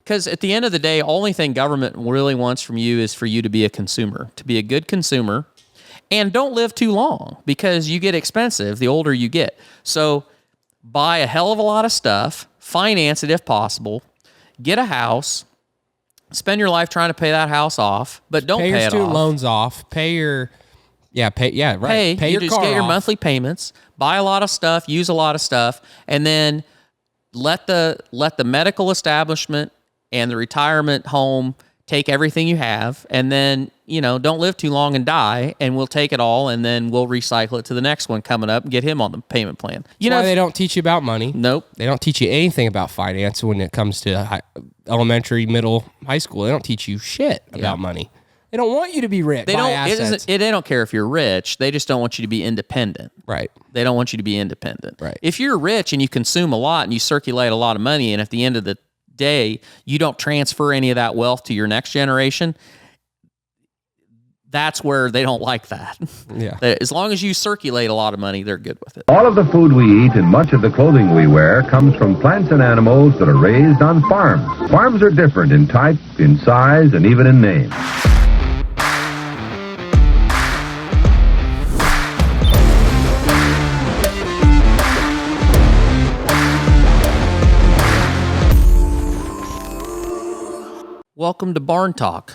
Because at the end of the day, only thing government really wants from you is for you to be a consumer, to be a good consumer, and don't live too long because you get expensive the older you get. So buy a hell of a lot of stuff, finance it if possible, get a house, spend your life trying to pay that house off, but don't pay it off. Pay your student loans off. Pay your Pay your car off. Get your monthly payments, buy a lot of stuff, use a lot of stuff, and then let the medical establishment and the retirement home take everything you have, and then, don't live too long and die, and we'll take it all, and then we'll recycle it to the next one coming up and get him on the payment plan. That's why they don't teach you about money. Nope. They don't teach you anything about finance when it comes to elementary, middle, high school. They don't teach you shit about money. They don't want you to be rich. They don't care if you're rich. They just don't want you to be independent. Right. They don't want you to be independent. Right. If you're rich and you consume a lot and you circulate a lot of money, and at the end of the day, you don't transfer any of that wealth to your next generation, that's where they don't like that. Yeah. As long as you circulate a lot of money, they're good with it. All of the food we eat and much of the clothing we wear comes from plants and animals that are raised on farms. Farms are different in type, in size, and even in name. Welcome to Barn Talk,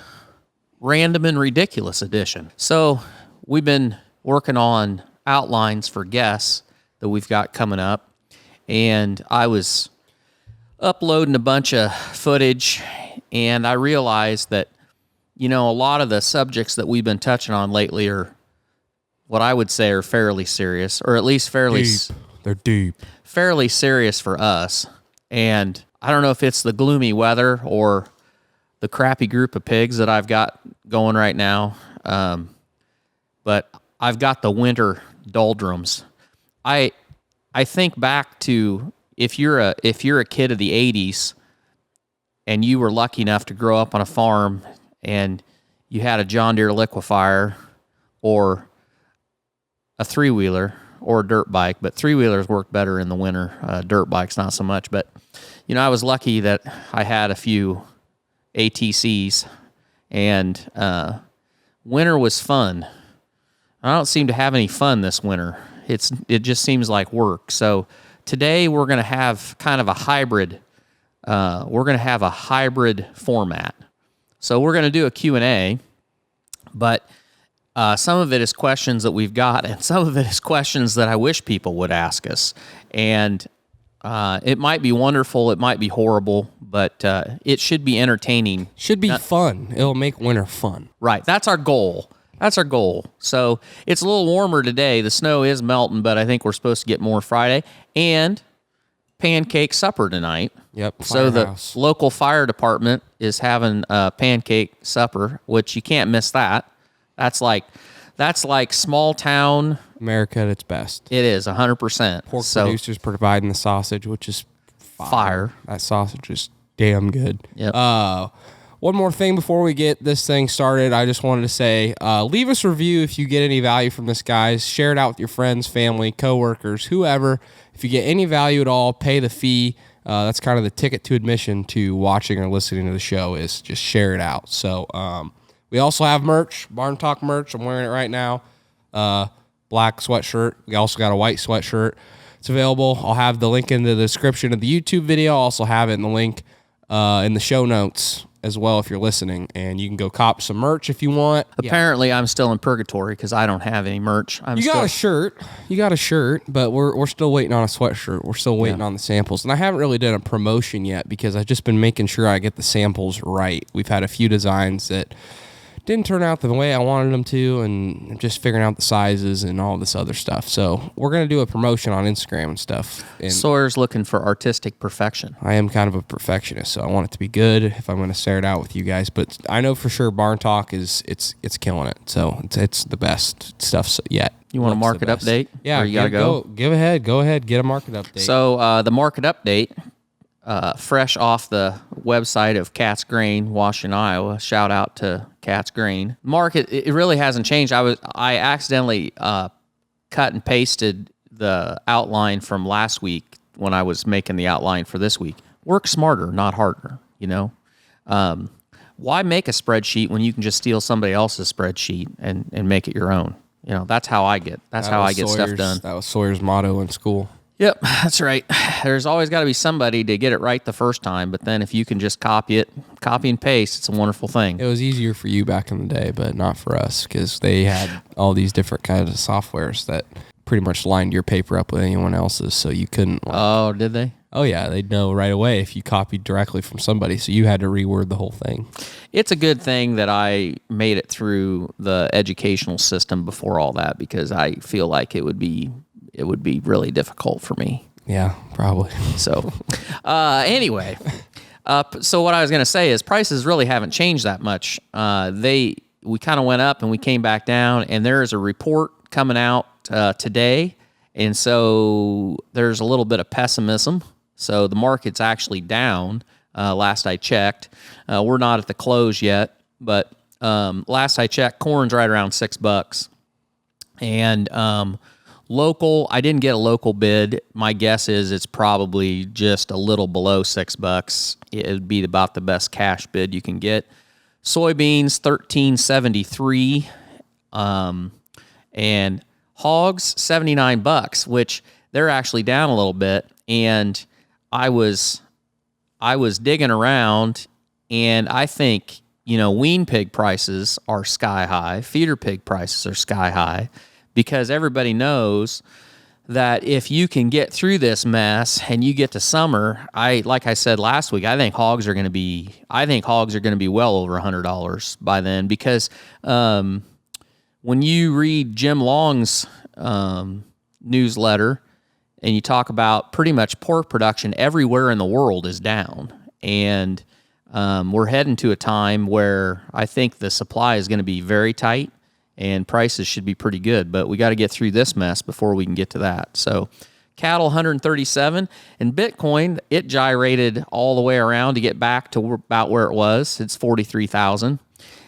random and ridiculous edition. So we've been working on outlines for guests that we've got coming up, and I was uploading a bunch of footage, and I realized that, a lot of the subjects that we've been touching on lately are what I would say are fairly serious, or at least fairly... Deep. They're deep. Fairly serious for us, and I don't know if it's the gloomy weather or the crappy group of pigs that I've got going right now, but I've got the winter doldrums. I think back to if you're a kid of the 80s and you were lucky enough to grow up on a farm and you had a John Deere liquefier or a three-wheeler or a dirt bike, but three-wheelers work better in the winter. Dirt bikes not so much, but I was lucky that I had a few ATCs, and winter was fun. I don't seem to have any fun this winter. It just seems like work. So today we're going to have kind of a hybrid. We're going to have a hybrid format. So we're going to do a Q&A, but some of it is questions that we've got, and some of it is questions that I wish people would ask us. And it might be wonderful, it might be horrible, but it should be entertaining. Should be fun. It'll make winter fun. Right. That's our goal. So it's a little warmer today. The snow is melting, but I think we're supposed to get more Friday. And pancake supper tonight. Yep. So the local fire department is having a pancake supper, which you can't miss that. That's like small town America at its best. It is 100%. Pork producers providing the sausage, which is fire. That sausage is damn good. Yep. One more thing before we get this thing started, I just wanted to say, leave us a review if you get any value from this, guys. Share it out with your friends, family, coworkers, whoever. If you get any value at all, pay the fee. That's kind of the ticket to admission to watching or listening to the show, is just share it out. So we also have merch, Barn Talk merch. I'm wearing it right now. Black sweatshirt. We also got a white sweatshirt. It's available. I'll have the link in the description of the YouTube video. I'll also have it in the link in the show notes as well if you're listening, and you can go cop some merch if you want. Apparently, I'm still in purgatory because I don't have any merch. You got a shirt, but we're still waiting on a sweatshirt. We're still waiting on the samples, and I haven't really done a promotion yet because I've just been making sure I get the samples right. We've had a few designs that didn't turn out the way I wanted them to, and just figuring out the sizes and all this other stuff. So we're going to do a promotion on Instagram and stuff. And Sawyer's looking for artistic perfection. I am kind of a perfectionist, so I want it to be good if I'm going to share it out with you guys. But I know for sure Barn Talk it's killing it. So it's the best stuff yet. You want a market update? Yeah, or you got to go? Go ahead, get a market update. So the market update, fresh off the website of Cat's Grain, Washington, Iowa. Shout out to Cat's Grain. Market, it really hasn't changed. I accidentally cut and pasted the outline from last week when I was making the outline for this week. Work smarter, not harder, Why make a spreadsheet when you can just steal somebody else's spreadsheet and make it your own? That's how I get stuff done. That was Sawyer's motto in school. Yep, that's right. There's always got to be somebody to get it right the first time, but then if you can just copy and paste, it's a wonderful thing. It was easier for you back in the day, but not for us, because they had all these different kinds of softwares that pretty much lined your paper up with anyone else's, so you couldn't. Oh, did they? Oh, yeah, they'd know right away if you copied directly from somebody, so you had to reword the whole thing. It's a good thing that I made it through the educational system before all that, because I feel like it would be really difficult for me. Yeah, probably. So, anyway, so what I was going to say is prices really haven't changed that much. We kind of went up and we came back down, and there is a report coming out today, and so there's a little bit of pessimism. So the market's actually down. Last I checked, we're not at the close yet, but last I checked, corn's right around $6, and local, I didn't get a local bid. My guess is it's probably just a little below $6. It would be about the best cash bid you can get. Soybeans $13.73, and hogs $79, which they're actually down a little bit. And I was digging around, and I think wean pig prices are sky high, feeder pig prices are sky high. Because everybody knows that if you can get through this mess and you get to summer, like I said last week, I think hogs are going to be well over $100 by then. Because when you read Jim Long's newsletter and you talk about pretty much pork production everywhere in the world is down, and we're heading to a time where I think the supply is going to be very tight. And prices should be pretty good, but we got to get through this mess before we can get to that. So cattle 137, and Bitcoin, it gyrated all the way around to get back to about where it was. It's 43,000.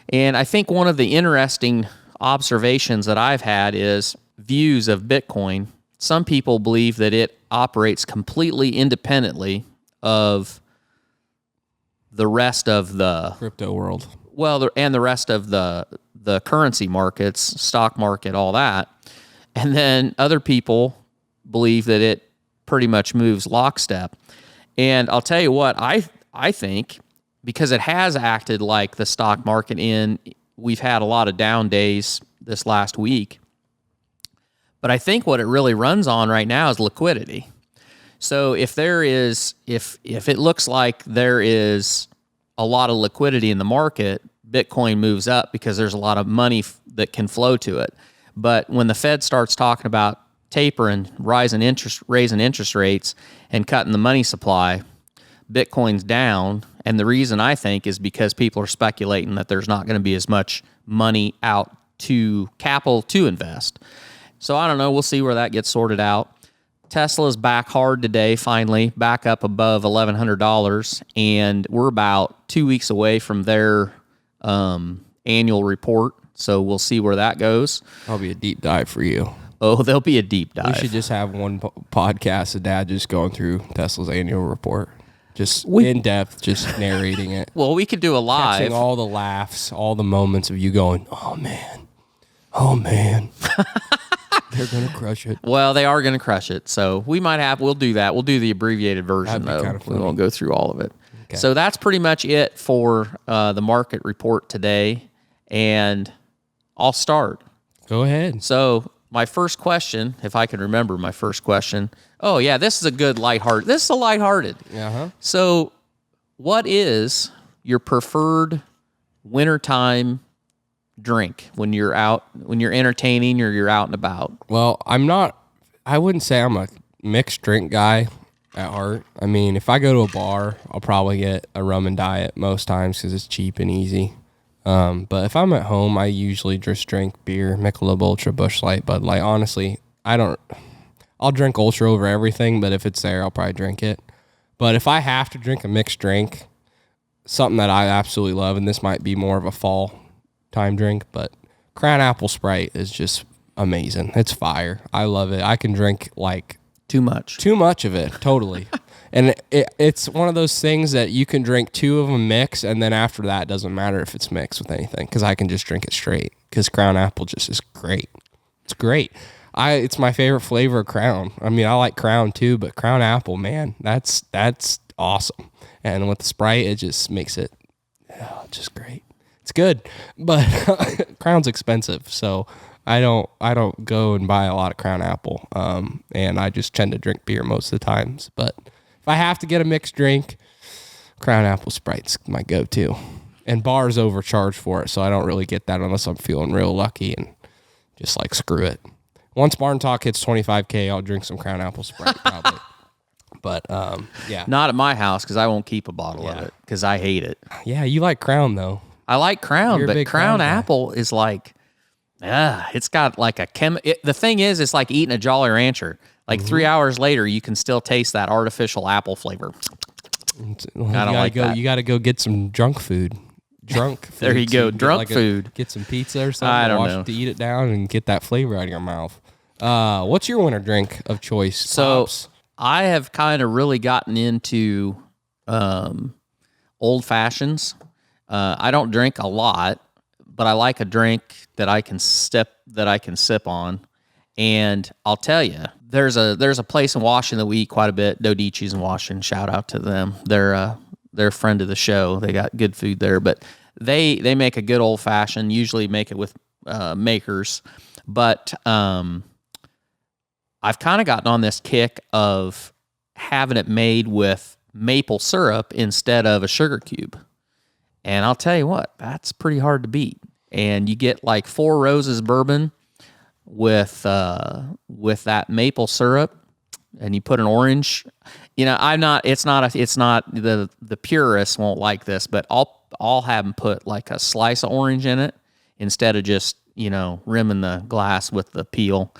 And I think one of the interesting observations that I've had is views of Bitcoin. Some people believe that it operates completely independently of the rest of the crypto world. Well, and the rest of the currency markets, stock market, all that. And then other people believe that it pretty much moves lockstep. And I'll tell you what, I think, because it has acted like the stock market we've had a lot of down days this last week. But I think what it really runs on right now is liquidity. So if it looks like there is a lot of liquidity in the market, Bitcoin moves up because there's a lot of money that can flow to it. But when the Fed starts talking about tapering, raising interest rates, and cutting the money supply, Bitcoin's down. And the reason, I think, is because people are speculating that there's not going to be as much money out to capital to invest. So I don't know. We'll see where that gets sorted out. Tesla's back hard today, finally, back up above $1,100. And we're about 2 weeks away from their annual report, so we'll see where that goes. That'll be a deep dive for you. Oh, there'll be a deep dive. We should just have one podcast of Dad just going through Tesla's annual report, just in depth, just narrating it. Well, we could do a live. Catching all the laughs, all the moments of you going, oh man, they're gonna crush it. Well, they are gonna crush it, so we'll do that. We'll do the abbreviated version, though. Kind of we won't go through all of it. Okay. So that's pretty much it for the market report today, and I'll start. Go ahead. So my first question, if I can remember my first question. Oh yeah, this is a lighthearted. Uh-huh. So what is your preferred wintertime drink when you're entertaining or you're out and about? Well, I wouldn't say I'm a mixed drink guy at heart. I mean, if I go to a bar, I'll probably get a rum and diet most times because it's cheap and easy. But if I'm at home, I usually just drink beer, Michelob Ultra, Busch Light, Bud Light. Honestly, I'll drink Ultra over everything, but if it's there, I'll probably drink it. But if I have to drink a mixed drink, something that I absolutely love, and this might be more of a fall time drink, but Crown Apple Sprite is just amazing. It's fire. I love it. I can drink like too much of it, totally. And it's one of those things that you can drink 2 of them mix, and then after that, it doesn't matter if it's mixed with anything because I can just drink it straight because Crown Apple just is great. It's great. It's my favorite flavor of Crown. I mean, I like Crown too, but Crown Apple, man, that's awesome. And with the Sprite, it just makes it just great. It's good, but Crown's expensive, so I don't go and buy a lot of Crown Apple. And I just tend to drink beer most of the times. But if I have to get a mixed drink, Crown Apple Sprite's my go-to. And bars overcharge for it, so I don't really get that unless I'm feeling real lucky and just like screw it. Once Barn Talk hits 25K, I'll drink some Crown Apple Sprite probably. But yeah, Not at my house because I won't keep a bottle of it because I hate it. yeah, you like Crown though. I like Crown, You're a but big Crown Crown guy. Apple is like, it's got like a the thing is, it's like eating a Jolly Rancher. Like 3 hours later, you can still taste that artificial apple flavor. You don't like that. You got to go get some junk food. Drunk food. There you go, get drunk food. Get some pizza or something. I don't wash know. it to eat it down and get that flavor out of your mouth. What's your winter drink of choice? So Pops? I have kind of really gotten into old fashions. I don't drink a lot, but I like a drink that I can sip on. And I'll tell you, there's a place in Washington that we eat quite a bit. Dodici's in Washington. Shout out to them. They're a friend of the show. They got good food there, but they make a good old fashioned. Usually make it with makers, but I've kind of gotten on this kick of having it made with maple syrup instead of a sugar cube. And I'll tell you what, that's pretty hard to beat. And you get like 4 Roses bourbon with that maple syrup, and you put an orange. You know, it's not the purists won't like this, but I'll have them put like a slice of orange in it instead of just, rimming the glass with the peel.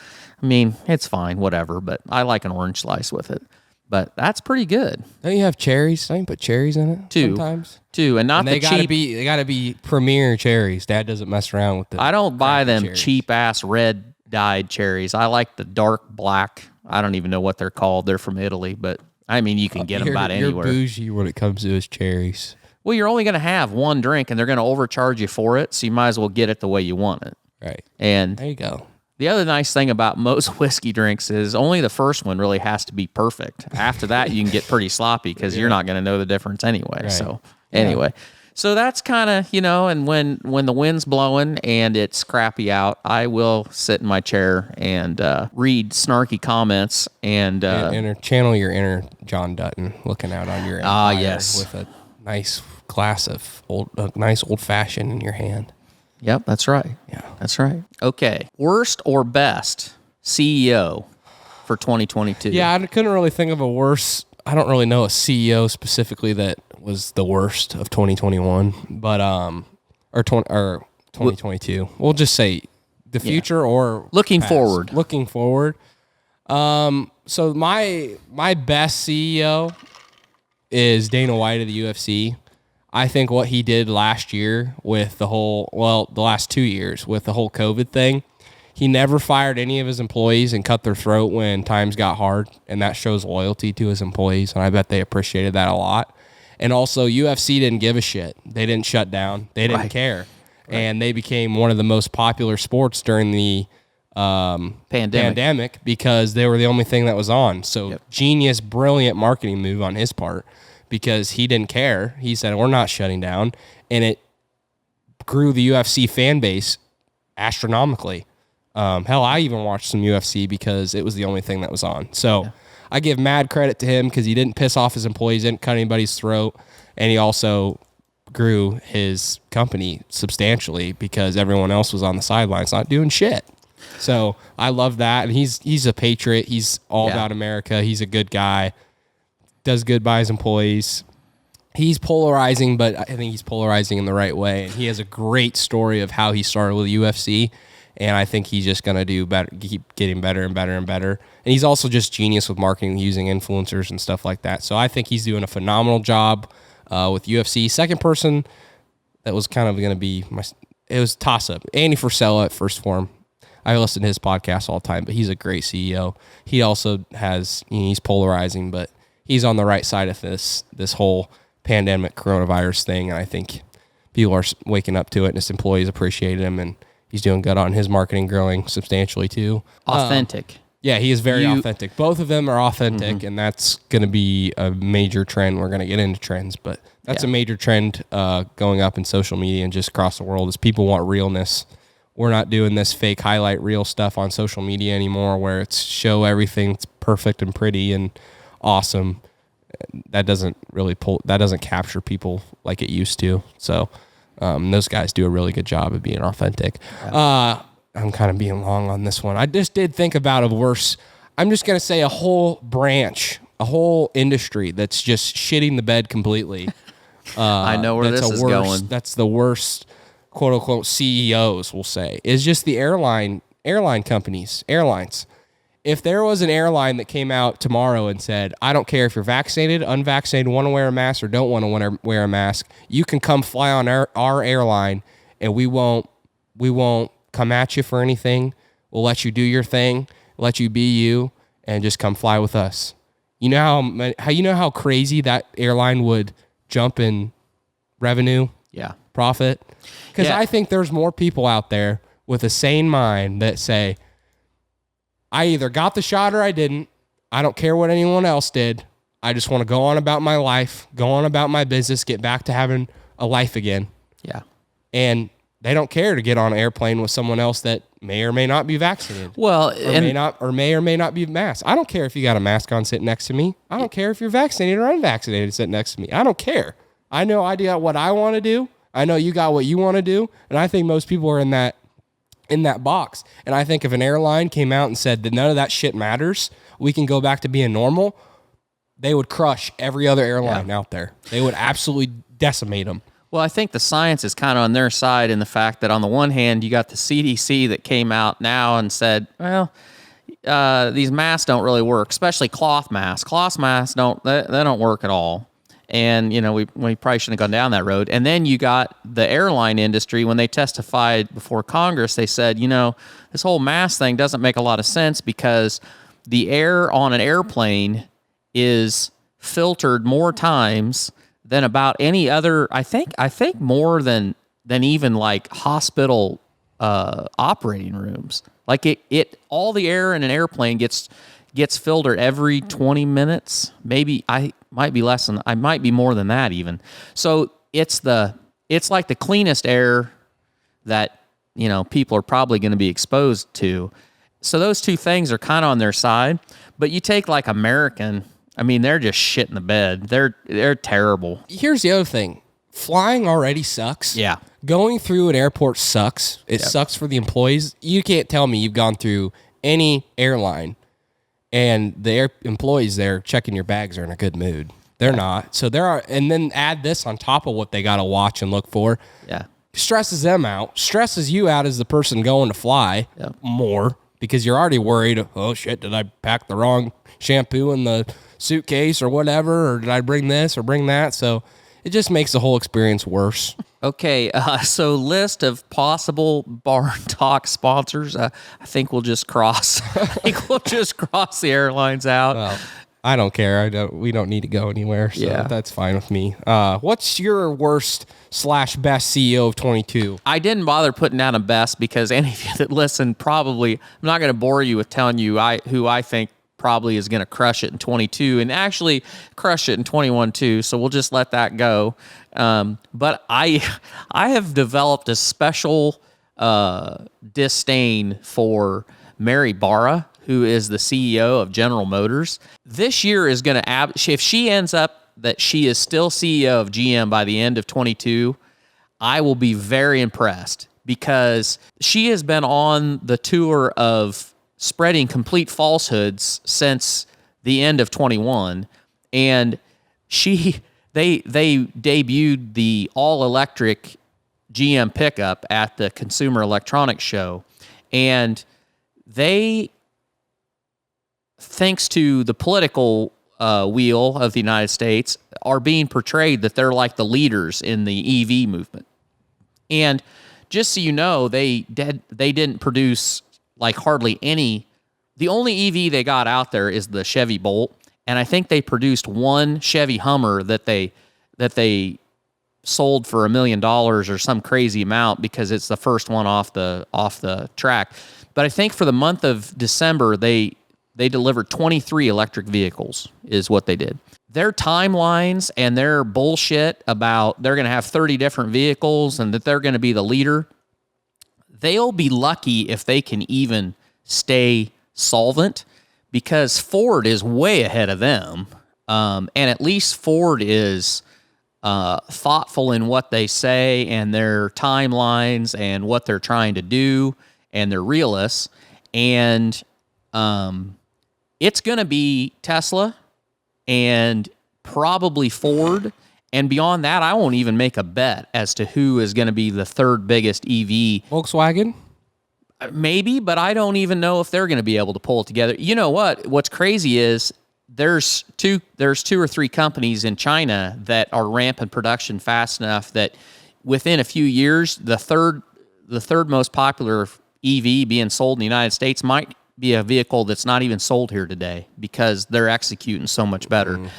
I mean, it's fine, whatever, but I like an orange slice with it. But that's pretty good. Don't you have cherries? Don't you put cherries in it? 2. Sometimes. 2, and not And the cheap. they gotta be premier cherries. Dad doesn't mess around with the I don't buy crappy them cherries. cheap ass red dyed cherries. I like the dark black. I don't even know what they're called. They're from Italy, but I mean, you can get them about anywhere. You're bougie when it comes to his cherries. Well, you're only going to have one drink, and they're going to overcharge you for it, so you might as well get it the way you want it. Right. And There you go. the other nice thing about most whiskey drinks is only the first one really has to be perfect. After that, you can get pretty sloppy because you're not going to know the difference anyway. Right. So anyway, so that's kind of, and when the wind's blowing and it's crappy out, I will sit in my chair and read snarky comments and Channel your inner John Dutton looking out on your empire yes. with a nice glass of nice old fashioned in your hand. Yep, that's right. Yeah. That's right. Okay. Worst or best CEO for 2022? Yeah, I couldn't really think of a worse. I don't really know a CEO specifically that was the worst of 2021, but or 2022. We'll just say the future or Looking past. forward. Looking forward. So my best CEO is Dana White of the UFC. I think what he did last year with the last 2 years with the whole COVID thing, he never fired any of his employees and cut their throat when times got hard, and that shows loyalty to his employees, and I bet they appreciated that a lot. And also, UFC didn't give a shit. They didn't shut down. They didn't care. Right. And they became one of the most popular sports during the pandemic because they were the only thing that was on. So genius, brilliant marketing move on his part because he didn't care. He said, we're not shutting down. And it grew the UFC fan base astronomically. Hell, I even watched some UFC because it was the only thing that was on. So I give mad credit to him because he didn't piss off his employees, didn't cut anybody's throat, and he also grew his company substantially because everyone else was on the sidelines not doing shit. So I love that. And he's a patriot. He's all about America. He's a good guy. Does good by his employees. He's polarizing, but I think he's polarizing in the right way. And he has a great story of how he started with UFC. And I think he's just going to do better, keep getting better and better and better. And he's also just genius with marketing, using influencers and stuff like that. So I think he's doing a phenomenal job with UFC. Second person that was kind of going to be it was toss-up. Andy Frisella at First Form. I listen to his podcast all the time, but he's a great CEO. He also has, he's polarizing, but he's on the right side of this whole pandemic coronavirus thing, and I think people are waking up to it, and his employees appreciate him, and he's doing good on his marketing, growing substantially too. Authentic. Yeah, he is very authentic. Both of them are authentic, and that's going to be a major trend. We're going to get into trends, but that's a major trend going up in social media and just across the world is people want realness. We're not doing this fake highlight reel stuff on social media anymore where it's show everything that's perfect and pretty and awesome. That doesn't capture people like it used to. So those guys do a really good job of being authentic. Yeah. I'm kind of being long on this one. I just did think about a worse, I'm just going to say a whole branch, a whole industry that's just shitting the bed completely. I know where this is going. That's the worst, quote unquote, CEOs will say, is just the airline companies, airlines. If there was an airline that came out tomorrow and said, I don't care if you're vaccinated, unvaccinated, want to wear a mask or don't want to wear a mask, you can come fly on our airline and we won't come at you for anything. We'll let you do your thing, let you be you, and just come fly with us. You know how crazy that airline would jump in revenue, profit? Because I think there's more people out there with a sane mind that say, I either got the shot or I didn't. I don't care what anyone else did. I just want to go on about my life, go on about my business, get back to having a life again. Yeah. And they don't care to get on an airplane with someone else that may or may not be vaccinated. Well, may or may not be masked. I don't care if you got a mask on sitting next to me. I don't care if you're vaccinated or unvaccinated sitting next to me. I don't care. I know I got what I want to do. I know you got what you want to do. And I think most people are in that box. And I think if an airline came out and said that none of that shit matters, we can go back to being normal, they would crush every other airline out there. They would absolutely decimate them. Well, I think the science is kind of on their side in the fact that on the one hand, you got the CDC that came out now and said, well, these masks don't really work, especially cloth masks. Cloth masks they don't work at all. And, we probably shouldn't have gone down that road. And then you got the airline industry. When they testified before Congress, they said, this whole mask thing doesn't make a lot of sense because the air on an airplane is filtered more times than about any other, I think more than even like hospital operating rooms. Like it all the air in an airplane gets filtered every 20 minutes. Maybe I might be more than that even. So it's like the cleanest air that, people are probably going to be exposed to. So those two things are kind of on their side, but you take like American, they're just shit in the bed. They're terrible. Here's the other thing. Flying already sucks. Yeah. Going through an airport sucks. It sucks for the employees. You can't tell me you've gone through any airline and the employees there checking your bags are in a good mood. They're not. So and then add this on top of what they got to watch and look for. Yeah. Stresses them out. Stresses you out as the person going to fly more because you're already worried, oh shit, did I pack the wrong shampoo in the suitcase or whatever, or did I bring this or bring that? So it just makes the whole experience worse. Okay, so list of possible Barn Talk sponsors. I think we'll just cross. The airlines out. Well, I don't care. We don't need to go anywhere. So that's fine with me. What's your worst / best CEO of 22? I didn't bother putting down a best because any of you that listen probably, I'm not going to bore you with telling you who I think probably is going to crush it in 22 and actually crush it in 21 too. So we'll just let that go. But I have developed a special disdain for Mary Barra, who is the CEO of General Motors. This year is going to, if she ends up that she is still CEO of GM by the end of 22, I will be very impressed because she has been on the tour of spreading complete falsehoods since the end of 21, and they debuted the all-electric GM pickup at the Consumer Electronics Show, and they, thanks to the political wheel of the United States, are being portrayed that they're like the leaders in the EV movement. And just so you know, they didn't produce like hardly any. The only EV they got out there is the Chevy Bolt, and I think they produced one Chevy Hummer that they sold for $1 million or some crazy amount because it's the first one off the track. But I think for the month of December, they delivered 23 electric vehicles is what they did. Their timelines and their bullshit about they're going to have 30 different vehicles and that they're going to be the leader, they'll be lucky if they can even stay solvent because Ford is way ahead of them. And at least Ford is thoughtful in what they say and their timelines and what they're trying to do, and they're realists. And it's going to be Tesla and probably Ford. And beyond that, I won't even make a bet as to who is going to be the third biggest EV. Volkswagen? Maybe, but I don't even know if they're going to be able to pull it together. You know what? What's crazy is there's two or three companies in China that are ramping production fast enough that within a few years, the third most popular EV being sold in the United States might be a vehicle that's not even sold here today because they're executing so much better.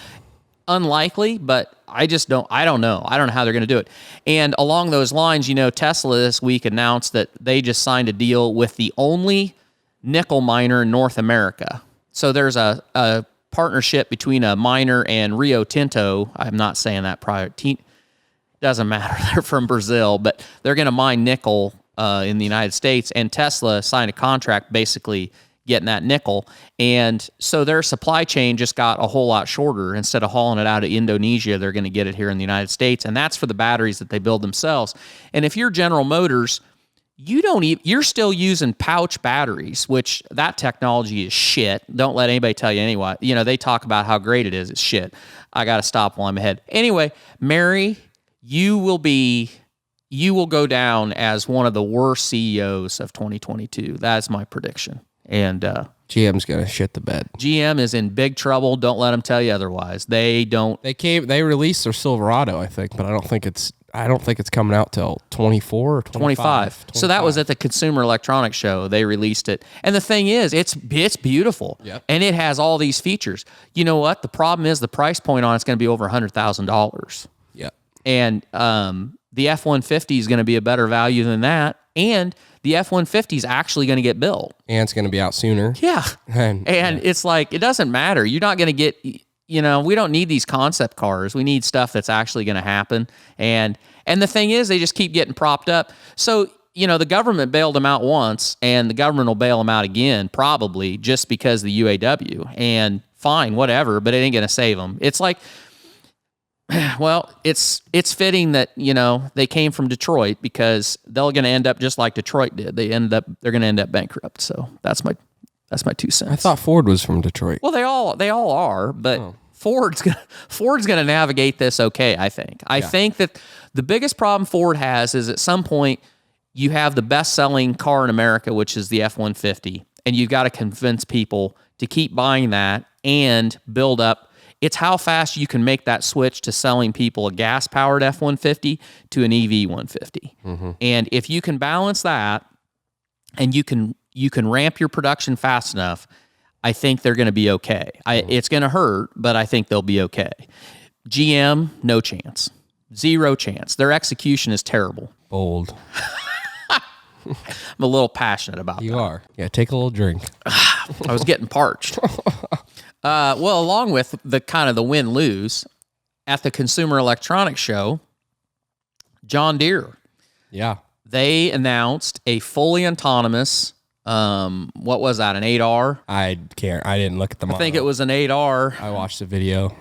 Unlikely, but I don't know. I don't know how they're going to do it. And along those lines, Tesla this week announced that they just signed a deal with the only nickel miner in North America. So there's a partnership between a miner and Rio Tinto. I'm not saying that prior. Doesn't matter. They're from Brazil, but they're going to mine nickel in the United States, and Tesla signed a contract basically getting that nickel. And so their supply chain just got a whole lot shorter. Instead of hauling it out of Indonesia, they're going to get it here in the United States. And that's for the batteries that they build themselves. And if you're General Motors, you're still using pouch batteries, which that technology is shit. Don't let anybody tell you anyway. They talk about how great it is. It's shit. I got to stop while I'm ahead. Anyway, Mary, you will go down as one of the worst CEOs of 2022. That's my prediction. And GM's gonna shit the bed. GM is in big trouble. Don't let them tell you otherwise. They released their Silverado, I think, but I don't think it's coming out till 24 or 25. So that was at the Consumer Electronics Show. They released it. And the thing is, it's beautiful. Yep. And it has all these features. You know what? The problem is the price point on it's going to be over $100,000. Yep. And the F-150 is going to be a better value than that. And the F-150 is actually going to get built. And it's going to be out sooner. Yeah. And it's like, it doesn't matter. You're not going to get, we don't need these concept cars. We need stuff that's actually going to happen. And the thing is, they just keep getting propped up. So, the government bailed them out once, and the government will bail them out again, probably, just because of the UAW. And fine, whatever, but it ain't going to save them. It's like, well, it's fitting that, they came from Detroit because they're going to end up just like Detroit did. They're going to end up bankrupt. So that's my 2 cents. I thought Ford was from Detroit. Well, they all are, but Ford's gonna navigate this okay, I think. I think that the biggest problem Ford has is at some point you have the best-selling car in America, which is the F-150, and you've got to convince people to keep buying that and build up. It's how fast you can make that switch to selling people a gas-powered F-150 to an EV 150. Mm-hmm. And if you can balance that and you can ramp your production fast enough, I think they're going to be okay. It's going to hurt, but I think they'll be okay. GM, no chance. Zero chance. Their execution is terrible. Bold. I'm a little passionate about that. You are. Yeah, take a little drink. I was getting parched. Well, along with the kind of the win-lose, at the Consumer Electronics Show, John Deere. Yeah. They announced a fully autonomous, what was that, an 8R? I didn't look at the model. I think it was an 8R. I watched the video.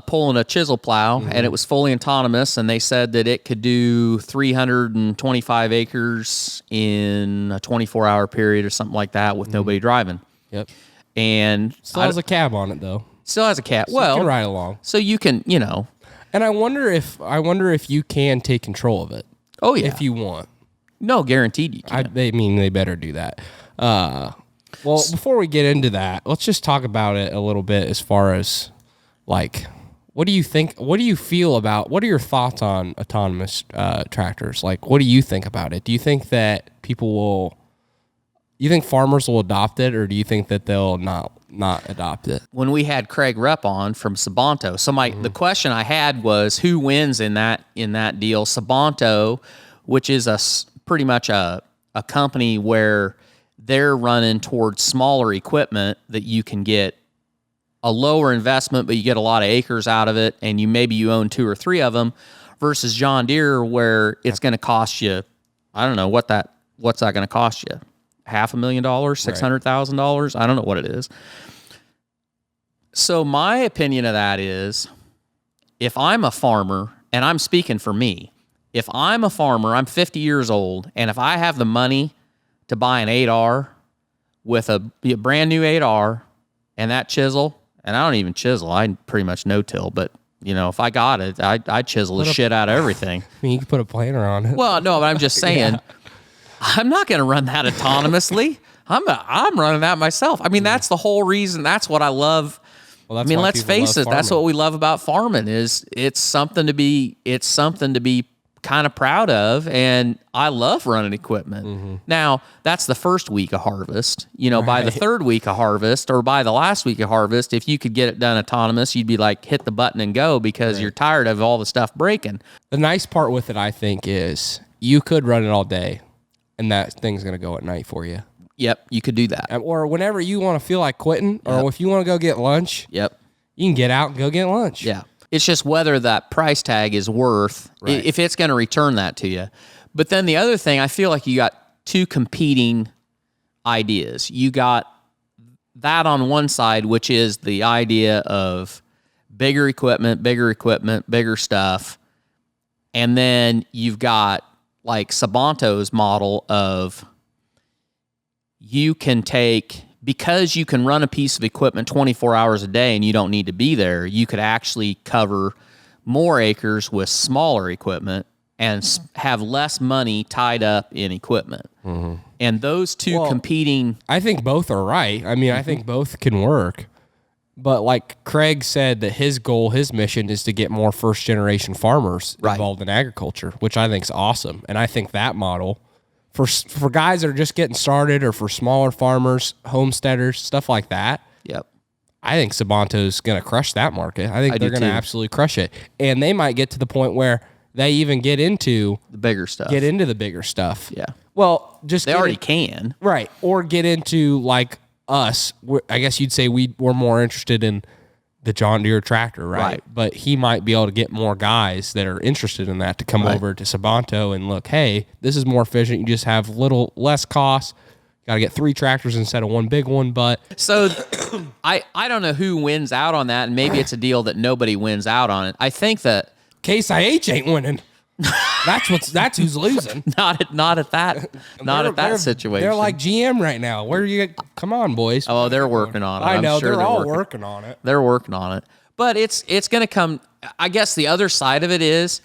Pulling a chisel plow, and it was fully autonomous, and they said that it could do 325 acres in a 24-hour period or something like that with nobody driving. Yep. And still has a cab on it, though. Still has a cab. So you can ride along. So you can, And I wonder if you can take control of it. Oh, yeah. If you want. No, guaranteed you can. They better do that. Well, before we get into that, let's just talk about it a little bit as far as, like, what do you think? What do you feel about? What are your thoughts on autonomous tractors? Like, what do you think about it? Do you think that people will? You think farmers will adopt it, or do you think that they'll not not adopt it. When we had Craig Rupp on from Sabanto, so the question I had was who wins in that deal? Sabanto, which is pretty much a company where they're running towards smaller equipment that you can get a lower investment, but you get a lot of acres out of it, and you own 2 or 3 of them, versus John Deere, where it's going to cost you, I don't know what's that going to cost you, $500,000, $600,000. I don't know what it is. So my opinion of that is, if I'm a farmer, and I'm speaking for me, if I'm a farmer, I'm 50 years old, and if I have the money to buy an 8R with a brand new 8R and that chisel, and I don't even chisel, I pretty much no-till, but if I got it, I'd chisel the shit out of everything. I mean, you could put a planer on it. Well, no, but I'm just saying, I'm not going to run that autonomously. I'm running that myself. I mean, that's the whole reason. That's what I love. Well, that's I mean, why let's people face love it. That's farming. what we love about farming. Is it's something to be kind of proud of, and I love running equipment. Now, that's the first week of harvest. By the third week of harvest, or by the last week of harvest, if you could get it done autonomous, you'd be like, hit the button and go, because you're tired of all the stuff breaking. The nice part with it, I think, is you could run it all day, and that thing's going to go at night for you. Yep, you could do that. Or whenever you want to feel like quitting, or if you want to go get lunch, Yep. you can get out and go get lunch. Yeah. It's just whether that price tag is worth, if it's going to return that to you. But then the other thing, I feel like you got 2 competing ideas. You got that on one side, which is the idea of bigger equipment, bigger stuff. And then you've got like Sabanto's model of, you can take, because you can run a piece of equipment 24 hours a day and you don't need to be there, you could actually cover more acres with smaller equipment and have less money tied up in equipment. And those two competing... I think both are right. I mean, I think both can work. But like Craig said, that his goal, his mission is to get more first-generation farmers involved in agriculture, which I think is awesome. And I think that model... For guys that are just getting started, or for smaller farmers, homesteaders, stuff like that. Yep. I think Sabanto's going to crush that market. I think they're going to absolutely crush it. And they might get to the point where they even get into the bigger stuff. the bigger stuff. Yeah. Well, just they already can. Right. Or get into like us. I guess you'd say we're more interested in the John Deere tractor, right? But he might be able to get more guys that are interested in that to come over to Sabanto and look, hey, this is more efficient. You just have less cost. Got to get 3 tractors instead of 1 big one. But so I don't know who wins out on that, and maybe it's a deal that nobody wins out on it. I think that Case IH ain't winning. That's who's losing. not at that situation. They're like GM right now. Where are you? Come on, boys. Oh, they're working on it. I know. I'm sure they're all working on it. They're working on it. But it's going to come. I guess the other side of it is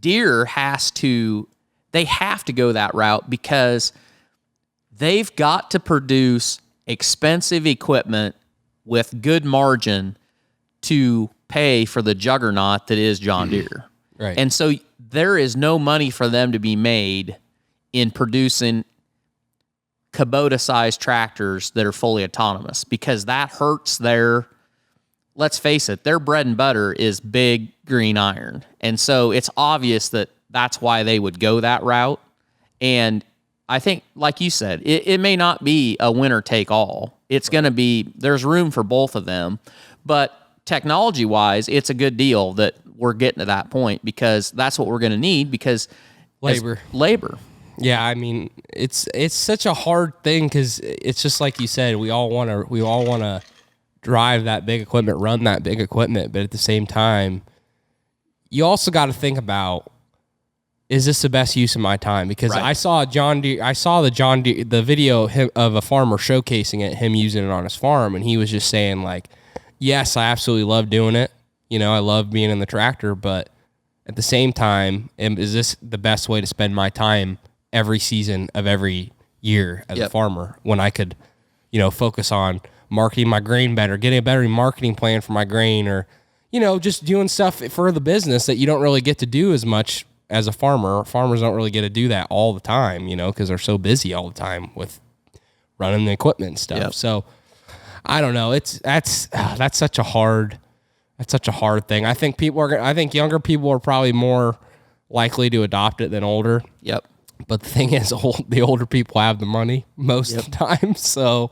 Deere have to go that route, because they've got to produce expensive equipment with good margin to pay for the juggernaut that is John Deere. Right. And so there is no money for them to be made in producing Kubota-sized tractors that are fully autonomous, because that hurts their, let's face it, their bread and butter is big green iron. And so it's obvious that that's why they would go that route. And I think, like you said, it may not be a winner take all. It's going to be, there's room for both of them. But technology-wise, it's a good deal that we're getting to that point, because that's what we're going to need, because labor. Yeah, I mean, it's such a hard thing, because it's just like you said, we all want to drive that big equipment, run that big equipment, but at the same time, you also got to think about, is this the best use of my time? Because I saw the video of a farmer showcasing it, him using it on his farm, and he was just saying like, yes, I absolutely love doing it. I love being in the tractor, but at the same time, is this the best way to spend my time every season of every year as a farmer, when I could, focus on marketing my grain better, getting a better marketing plan for my grain, or, just doing stuff for the business that you don't really get to do as much as a farmer. Farmers don't really get to do that all the time, because they're so busy all the time with running the equipment and stuff. Yep. So I don't know. That's such a hard thing. I think younger people are probably more likely to adopt it than older. Yep. But the thing is, the older people have the money most of the time. So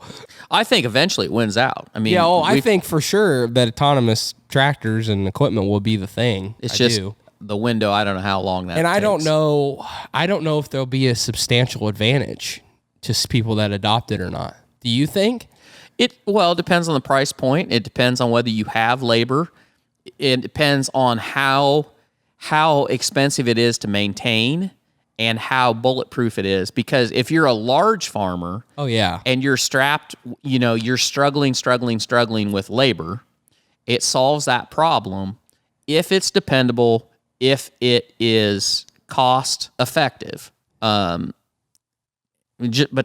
I think eventually it wins out. I mean, I think for sure that autonomous tractors and equipment will be the thing. It's just the window. I don't know how long that. And takes. I don't know if there'll be a substantial advantage to people that adopt it or not. Do you think? It depends on the price point. It depends on whether you have labor. It depends on how expensive it is to maintain and how bulletproof it is. Because if you're a large farmer, and you're strapped, you're struggling with labor, it solves that problem if it's dependable, if it is cost effective. But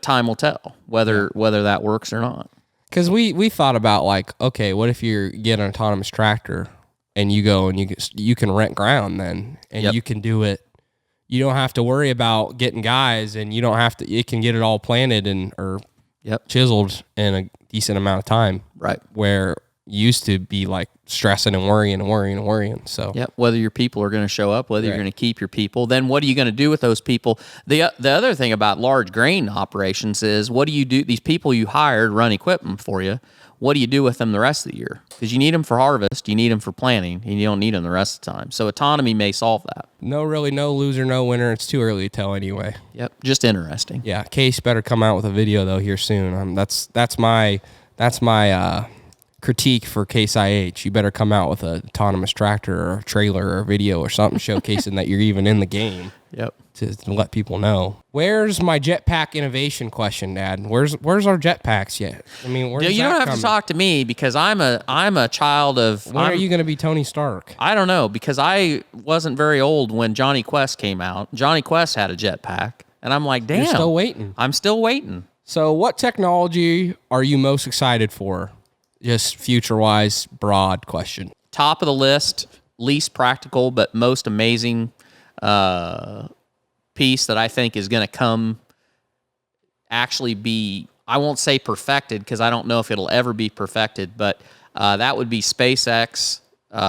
time will tell whether that works or not. Because we thought about like, okay, what if you get an autonomous tractor and you go and you can rent ground then, and you can do it. You don't have to worry about getting guys, and you don't have to. It can get it all planted or chiseled in a decent amount of time. Right. Where you used to be like stressing and worrying. So whether your people are going to show up, whether you're going to keep your people, then what are you going to do with those people? The other thing about large grain operations is, what do you do? These people you hired run equipment for you. What do you do with them the rest of the year? Because you need them for harvest, you need them for planting, and you don't need them the rest of the time. So autonomy may solve that. No loser, no winner. It's too early to tell anyway. Yep, just interesting. Yeah, Case better come out with a video though here soon. That's my critique for Case IH. You better come out with an autonomous tractor or a trailer or a video or something showcasing that you're even in the game. Yep. To let people know. Where's my jetpack innovation question, Dad? Where's our jetpacks yet? I mean, you don't have to talk to me, because I'm a child of. When are you going to be Tony Stark? I don't know, because I wasn't very old when Johnny Quest came out. Johnny Quest had a jetpack, and I'm like, damn, you're still waiting. I'm still waiting. So, what technology are you most excited for? Just future-wise, broad question. Top of the list, least practical, but most amazing piece that I think is going to actually be, I won't say perfected, because I don't know if it'll ever be perfected, but that would be SpaceX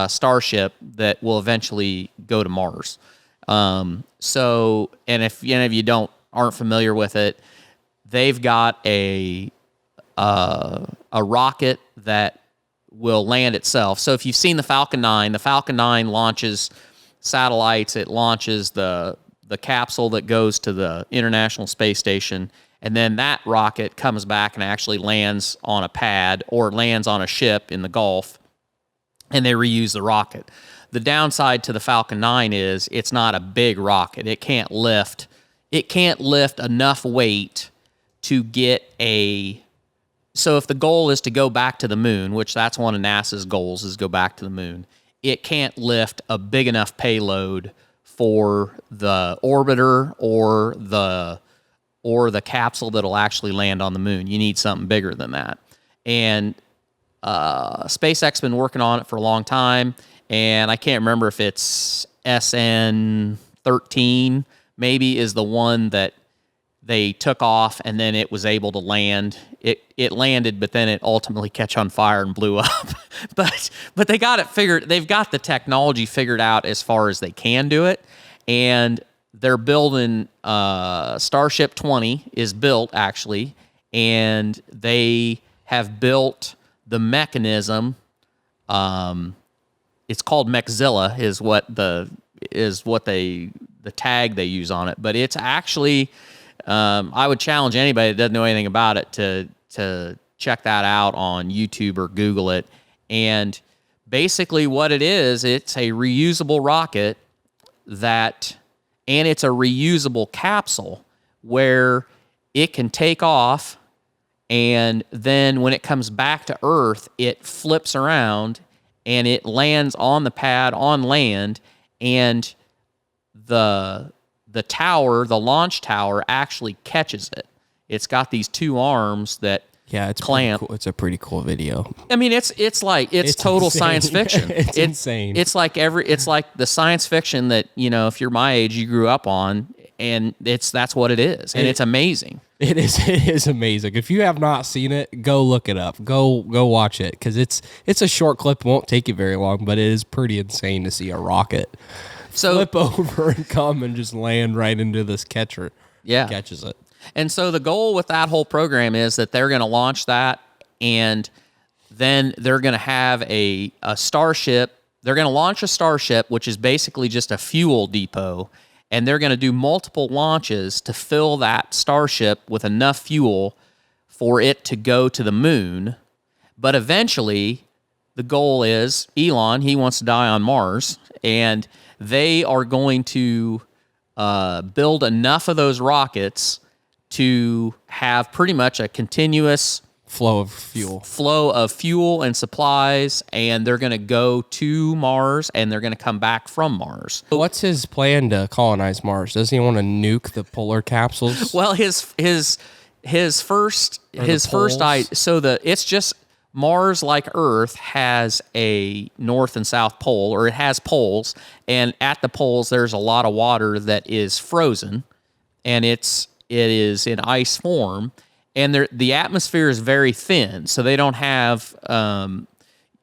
Starship that will eventually go to Mars. So, and if any of you aren't familiar with it, they've got a rocket that will land itself. So if you've seen the Falcon 9 launches satellites. It launches the capsule that goes to the International Space Station, and then that rocket comes back and actually lands on a pad or lands on a ship in the Gulf, and they reuse the rocket. The downside to the Falcon 9 is it's not a big rocket. It can't lift enough weight to get so if the goal is to go back to the moon, which that's one of NASA's goals, is go back to the moon, it can't lift a big enough payload for the orbiter or the capsule that'll actually land on the moon. You need something bigger than that. And SpaceX been working on it for a long time, and I can't remember if it's SN13 maybe is the one that they took off, and then it was able to land. It landed, but then it ultimately catch on fire and blew up. but they got it figured. They've got the technology figured out as far as they can do it, and they're building. Starship 20 is built actually, and they have built the mechanism. It's called Mechzilla, is what the tag they use on it, but it's actually. I would challenge anybody that doesn't know anything about it to check that out on YouTube or Google it. And basically what it is, it's a reusable rocket and it's a reusable capsule where it can take off, and then when it comes back to Earth, it flips around and it lands on the pad on land, and the launch tower actually catches it. It's got these two arms that clamp. Cool. It's a pretty cool video. I mean, it's total insane. science fiction. It's insane. It's like the science fiction that, if you're my age, you grew up on, that's what it is, and it's amazing. It is amazing. If you have not seen it, go look it up. Go watch it, because it's a short clip. It won't take you very long, but it is pretty insane to see a rocket flip over and come and just land right into this catcher. Yeah, catches it. And so the goal with that whole program is that they're going to launch that, and then they're going to have a Starship. They're going to launch a Starship, which is basically just a fuel depot, and they're going to do multiple launches to fill that Starship with enough fuel for it to go to the moon. But eventually, the goal is Elon, he wants to die on Mars, and they are going to build enough of those rockets to have pretty much a continuous flow of fuel and supplies, and they're going to go to Mars, and they're going to come back from Mars. What's his plan to colonize Mars? Does he want to nuke the polar capsules? Well, his first it's just Mars, like Earth, has a north and south pole, or it has poles, and at the poles there's a lot of water that is frozen, and it is in ice form, and the atmosphere is very thin, so they don't have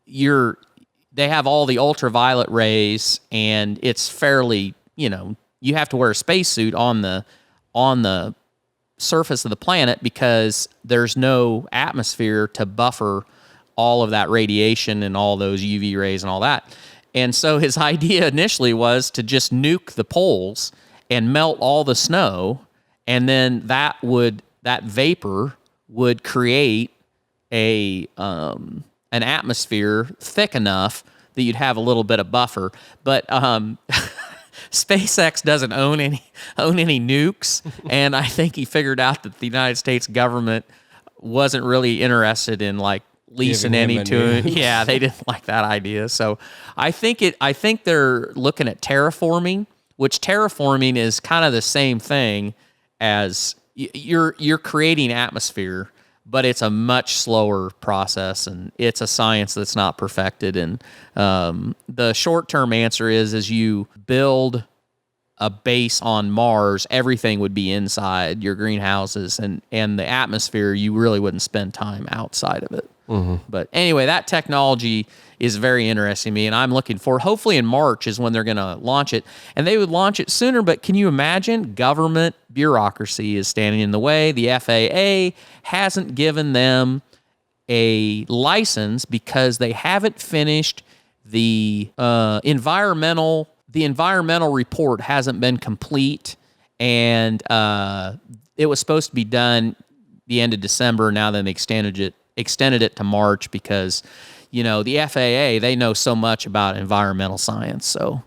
they have all the ultraviolet rays, and it's fairly, you have to wear a spacesuit on the surface of the planet because there's no atmosphere to buffer all of that radiation and all those UV rays and all that. And so his idea initially was to just nuke the poles and melt all the snow, and then that vapor would create an atmosphere thick enough that you'd have a little bit of buffer. But SpaceX doesn't own any nukes, and I think he figured out that the United States government wasn't really interested in leasing any to him. Yeah, they didn't like that idea. So I think they're looking at terraforming, which terraforming is kind of the same thing as you're creating atmosphere, but it's a much slower process, and it's a science that's not perfected. And the short-term answer is you build a base on Mars, everything would be inside your greenhouses, and the atmosphere, you really wouldn't spend time outside of it. Mm-hmm. But anyway, that technology is very interesting to me, and I'm looking for, hopefully in March is when they're going to launch it. And they would launch it sooner, but can you imagine? Government bureaucracy is standing in the way. The FAA hasn't given them a license because they haven't finished the environmental report hasn't been complete, and it was supposed to be done the end of December. Now they extended it to March because, the FAA, they know so much about environmental science. So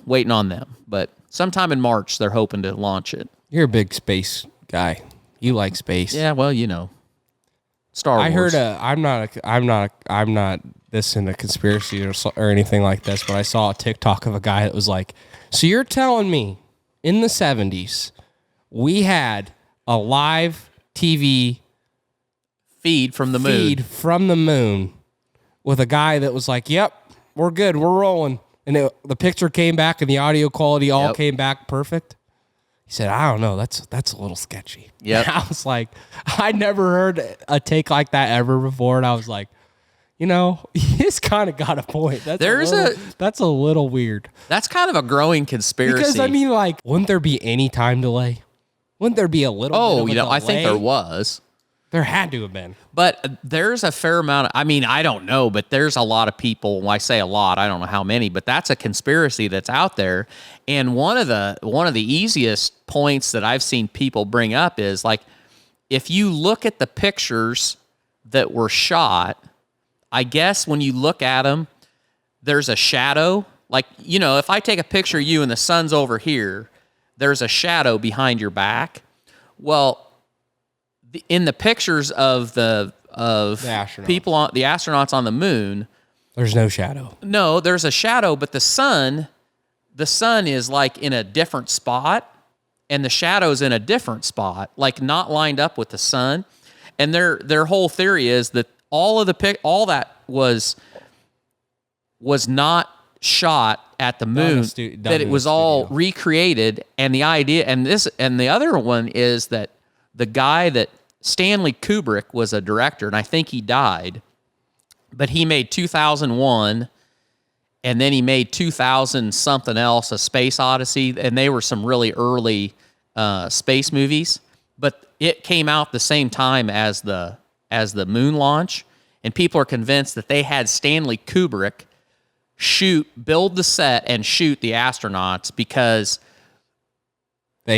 waiting on them. But sometime in March, they're hoping to launch it. You're a big space guy. You like space. Yeah, well, Star Wars. I heard I'm not this in a conspiracy or anything like this, but I saw a TikTok of a guy that was like, so you're telling me in the 70s we had a live TV feed from the moon with a guy that was like, yep, we're good, we're rolling. And the picture came back and the audio quality all came back perfect. He said, I don't know, that's a little sketchy. Yeah. I was like, I never heard a take like that ever before. And I was like, he's kind of got a point. That's a little weird. That's kind of a growing conspiracy. Because wouldn't there be any time delay? Wouldn't there be a little bit of a delay? I think there was. There had to have been. But there's a fair amount I don't know, but there's a lot of people, when I say a lot, I don't know how many, but that's a conspiracy that's out there. And one of the easiest points that I've seen people bring up is, if you look at the pictures that were shot, I guess when you look at them, there's a shadow. If I take a picture of you and the sun's over here, there's a shadow behind your back. Well, in the pictures of the astronauts on the moon, there's no shadow. No, there's a shadow, but the sun is in a different spot, and the shadow's in a different spot, not lined up with the sun. And their whole theory is that all that was not shot at the moon, that it was all recreated. And the idea, and the other one is that the guy that Stanley Kubrick was a director, and I think he died, but he made 2001, and then he made 2000 something else, A Space Odyssey, and they were some really early space movies. But it came out the same time as the moon launch, and people are convinced that they had Stanley Kubrick build the set and shoot the astronauts because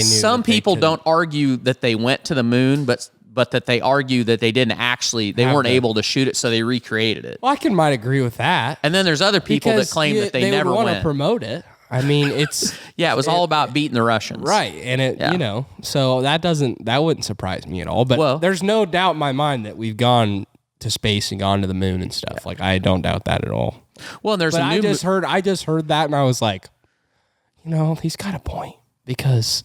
some people don't argue that they went to the moon, but that they argue that they didn't actually, they weren't able to shoot it, so they recreated it. Well, might agree with that. And then there's other people that claim that they never want went. to promote it. I mean, it's it was all about beating the Russians, right? And so that wouldn't surprise me at all. But there's no doubt in my mind that we've gone to space and gone to the moon and stuff. Yeah. Like, I don't doubt that at all. Well, and there's I just heard that, and I was like, he's got a point, because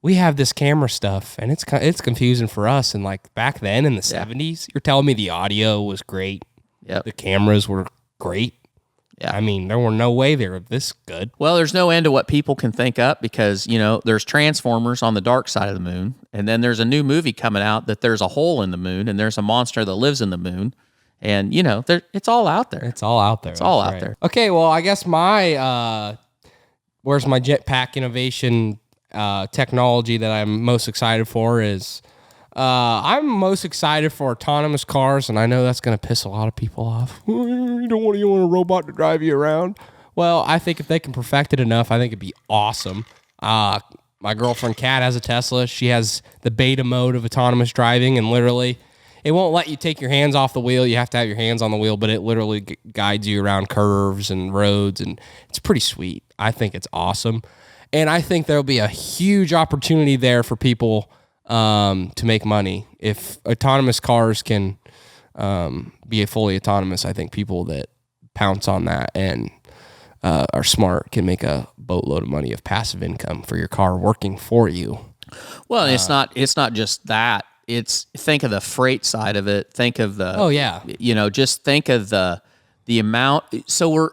we have this camera stuff, and it's confusing for us. And like back then in the 70s, you're telling me the audio was great, the cameras were great. Yeah, I mean, there were no way they were this good. Well, there's no end to what people can think up, because there's Transformers on the dark side of the moon, and then there's a new movie coming out that there's a hole in the moon, and there's a monster that lives in the moon. And, it's all out there. It's all out there. It's all out there. Okay, well, I guess where's my jetpack innovation technology that I'm most excited for is, I'm most excited for autonomous cars, and I know that's going to piss a lot of people off. You want a robot to drive you around? Well, I think if they can perfect it enough, I think it'd be awesome. My girlfriend Kat has a Tesla. She has the beta mode of autonomous driving, and literally, it won't let you take your hands off the wheel. You have to have your hands on the wheel, but it literally guides you around curves and roads, and it's pretty sweet. I think it's awesome. And I think there'll be a huge opportunity there for people to make money. If autonomous cars can be fully autonomous, I think people that pounce on that and are smart can make a boatload of money of passive income for your car working for you. Well, it's not just that. It's, think of the freight side of it. Think of the just think of the amount. So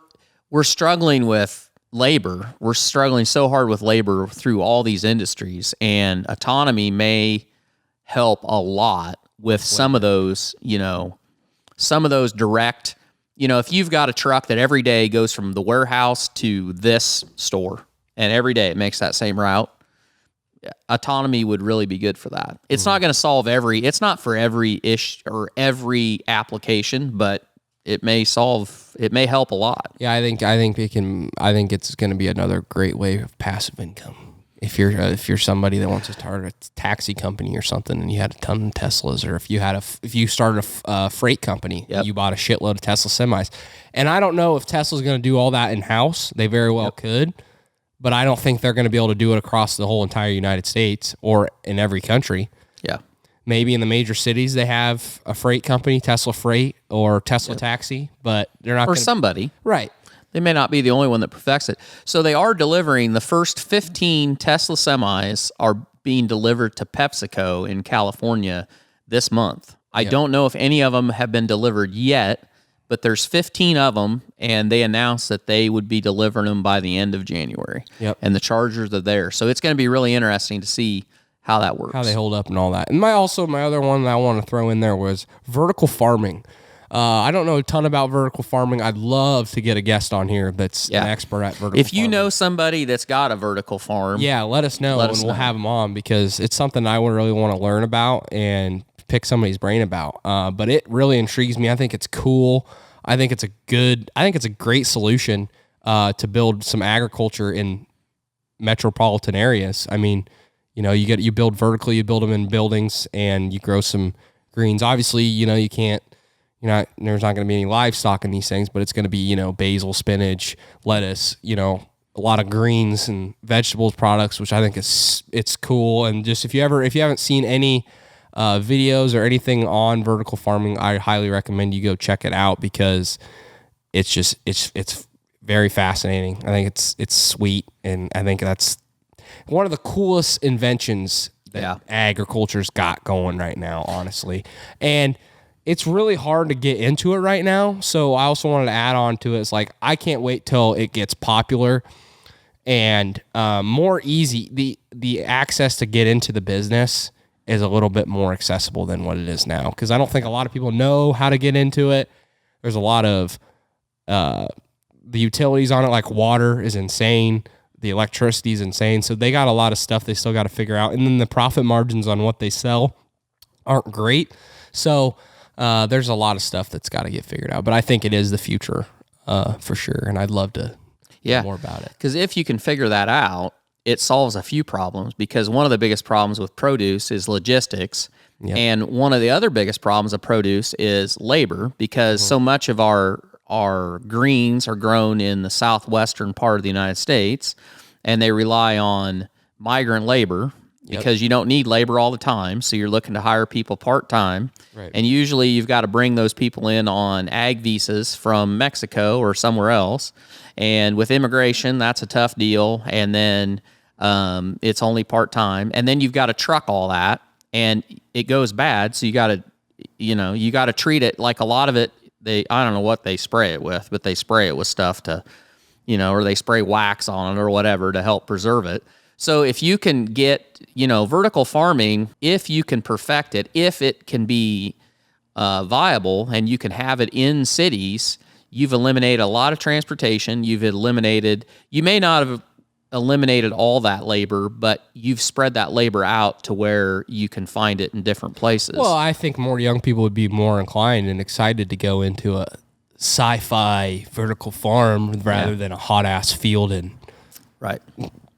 we're struggling with labor. We're struggling so hard with labor through all these industries, and autonomy may help a lot with some of those direct, if you've got a truck that every day goes from the warehouse to this store, and every day it makes that same route, autonomy would really be good for that. It's not going to solve it's not for every issue or every application, but it may help a lot. Yeah, I think it's going to be another great way of passive income. If you're somebody that wants to start a taxi company or something, and you had a ton of Teslas, or if you started a freight company, you bought a shitload of Tesla semis. And I don't know if Tesla's going to do all that in house. They very well could, but I don't think they're going to be able to do it across the whole entire United States or in every country. Yeah. Maybe in the major cities they have a freight company, Tesla Freight or Tesla Taxi, but they're not. Or somebody. Right. They may not be the only one that perfects it. So they are delivering, the first 15 Tesla semis are being delivered to PepsiCo in California this month. I don't know if any of them have been delivered yet, but there's 15 of them, and they announced that they would be delivering them by the end of January. Yep. And the chargers are there. So it's going to be really interesting to see how that works. How they hold up and all that. And my other one that I want to throw in there was vertical farming. I don't know a ton about vertical farming. I'd love to get a guest on here that's an expert at vertical farming. If you know somebody that's got a vertical farm, let us know, and we'll have them on, because it's something I would really want to learn about and pick somebody's brain about. But it really intrigues me. I think it's cool. I think it's a great solution to build some agriculture in metropolitan areas. I mean, you build vertically, you build them in buildings, and you grow some greens. Obviously, you can't. There's not going to be any livestock in these things, but it's going to be, basil, spinach, lettuce, a lot of greens and vegetables products, which I think it's cool. And just if you haven't seen any videos or anything on vertical farming, I highly recommend you go check it out, because it's very fascinating. I think it's sweet, and I think that's one of the coolest inventions that agriculture's got going right now, honestly. And it's really hard to get into it right now. So I also wanted to add on to it. It's like, I can't wait till it gets popular and more easy. The access to get into the business is a little bit more accessible than what it is now. Because I don't think a lot of people know how to get into it. There's a lot of the utilities on it, like water is insane. The electricity is insane. So they got a lot of stuff they still got to figure out. And then the profit margins on what they sell aren't great. So there's a lot of stuff that's got to get figured out. But I think it is the future for sure. And I'd love to know more about it. Because if you can figure that out, it solves a few problems. Because one of the biggest problems with produce is logistics. Yep. And one of the other biggest problems of produce is labor, because so much of our greens are grown in the southwestern part of the United States, and they rely on migrant labor because you don't need labor all the time. So you're looking to hire people part-time. Right. And usually you've got to bring those people in on ag visas from Mexico or somewhere else. And with immigration, that's a tough deal. And then it's only part-time. And then you've got to truck all that, and it goes bad. So you got to treat it like a lot of it. I don't know what they spray it with, but they spray it with stuff to, or they spray wax on it or whatever to help preserve it. So if you can get, vertical farming, if you can perfect it, if it can be viable and you can have it in cities, you've eliminated a lot of transportation. You may not have eliminated all that labor, but you've spread that labor out to where you can find it in different places. Well, I think more young people would be more inclined and excited to go into a sci-fi vertical farm rather than a hot-ass field in, I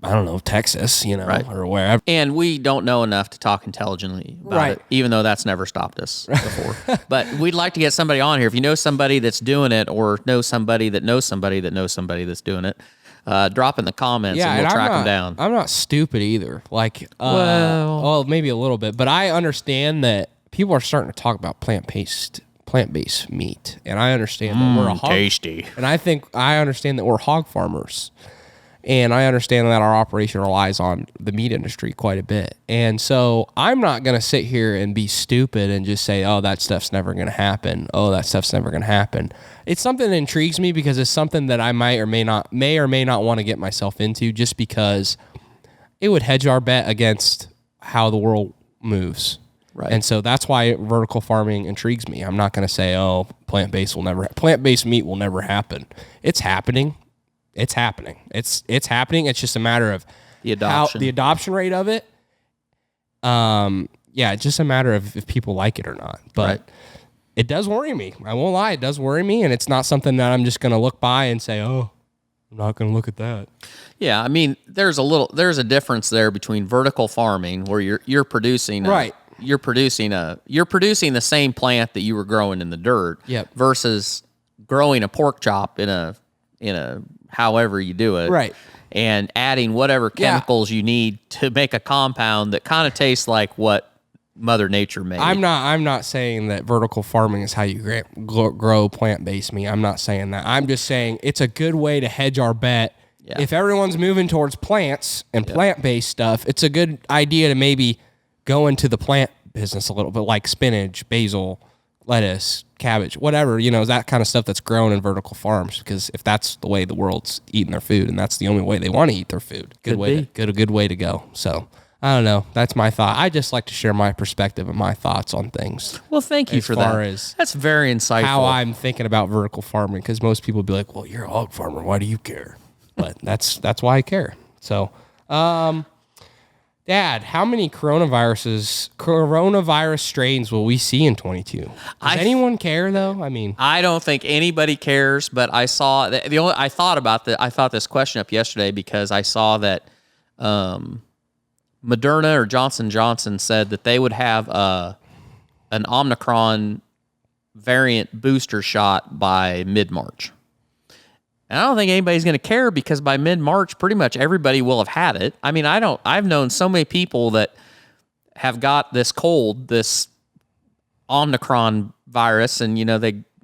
don't know, Texas, or wherever. And we don't know enough to talk intelligently about it, even though that's never stopped us before. But we'd like to get somebody on here. If you know somebody that's doing it, or know somebody that knows somebody that knows somebody that's doing it, drop in the comments and we'll track them down. I'm not stupid either. Well, maybe a little bit, but I understand that people are starting to talk about plant-based meat, and I understand that we're a hog. Tasty. And I understand that we're hog farmers, and I understand that our operation relies on the meat industry quite a bit. And so I'm not going to sit here and be stupid and just say, oh, that stuff's never going to happen. Oh, that stuff's never going to happen. It's something that intrigues me because it's something that I may or may not want to get myself into, just because it would hedge our bet against how the world moves. Right. And so that's why vertical farming intrigues me. I'm not going to say, oh, plant-based meat will never happen. It's happening. It's happening. It's happening. It's just a matter of the adoption rate of it. It's just a matter of if people like it or not. But it does worry me. I won't lie. It does worry me. And it's not something that I'm just going to look by and say, oh, I'm not going to look at that. Yeah. I mean, there's a difference there between vertical farming, where you're producing, you're producing the same plant that you were growing in the dirt, versus growing a pork chop in a however you do it, and adding whatever chemicals you need to make a compound that kind of tastes like what Mother Nature made. I'm not saying that vertical farming is how you grow plant-based meat. I'm not saying that. I'm just saying it's a good way to hedge our bet. Yeah. If everyone's moving towards plants and plant-based stuff, it's a good idea to maybe go into the plant business a little bit, like spinach, basil, lettuce, cabbage, whatever, that kind of stuff that's grown in vertical farms. Because if that's the way the world's eating their food, and that's the only way they want to eat their food, good way to go. So I don't know. That's my thought. I just like to share my perspective and my thoughts on things. Well, thank you for that. That's very insightful. How I'm thinking about vertical farming, because most people be like, well, you're a hog farmer. Why do you care? But that's why I care. So, Dad, how many coronavirus strains will we see in 22? Does anyone care though? I mean, I don't think anybody cares, but I saw I thought this question up yesterday because I saw that Moderna or Johnson & Johnson said that they would have an Omicron variant booster shot by mid-March. And I don't think anybody's going to care, because by mid-March, pretty much everybody will have had it. I mean, I've known so many people that have got this cold, this Omicron virus, and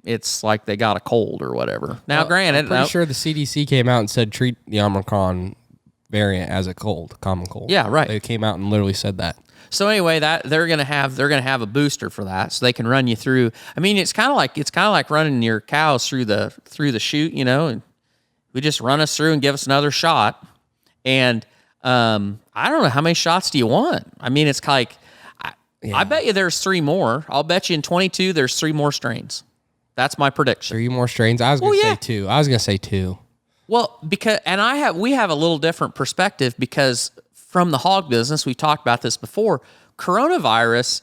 it's like they got a cold or whatever. Now, granted, I'm pretty sure the CDC came out and said treat the Omicron variant as a common cold. Yeah, right. They came out and literally said that. So anyway, that they're gonna have a booster for that, so they can run you through. I mean, it's kind of like running your cows through the chute, and we just run us through and give us another shot. And I don't know, how many shots do you want? I mean, it's like I bet you there's 3 more. I'll bet you in 22 there's 3 more strains. That's my prediction. 3 more strains. I was gonna say 2. I was gonna say 2. Well, we have a little different perspective because from the hog business, we talked about this before. Coronavirus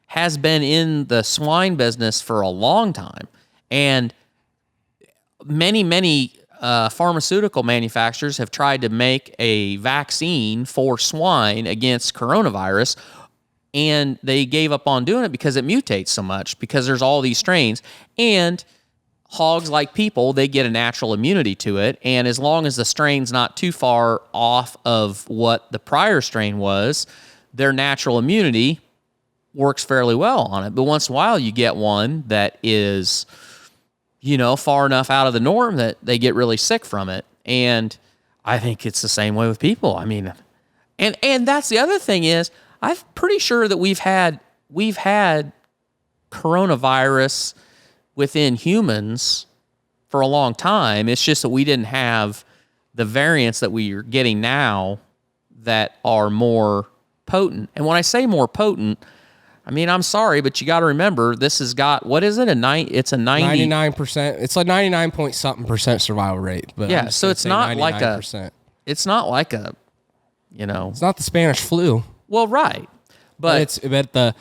has been in the swine business for a long time, and many pharmaceutical manufacturers have tried to make a vaccine for swine against coronavirus, and they gave up on doing it because it mutates so much, because there's all these strains. And hogs, like people, they get a natural immunity to it, and as long as the strain's not too far off of what the prior strain was, their natural immunity works fairly well on it. But once in a while, you get one that is, far enough out of the norm that they get really sick from it. And I think it's the same way with people. I mean, and that's the other thing is, I'm pretty sure that we've had coronavirus within humans for a long time. It's just that we didn't have the variants that we are getting now that are more potent. And when I say more potent, I mean, I'm sorry, but you got to remember, this has got, what is it? It's a 99%. It's like 99 point something percent survival rate. But yeah, so it's not 99%. It's not like a, It's not the Spanish flu. Well, right. But the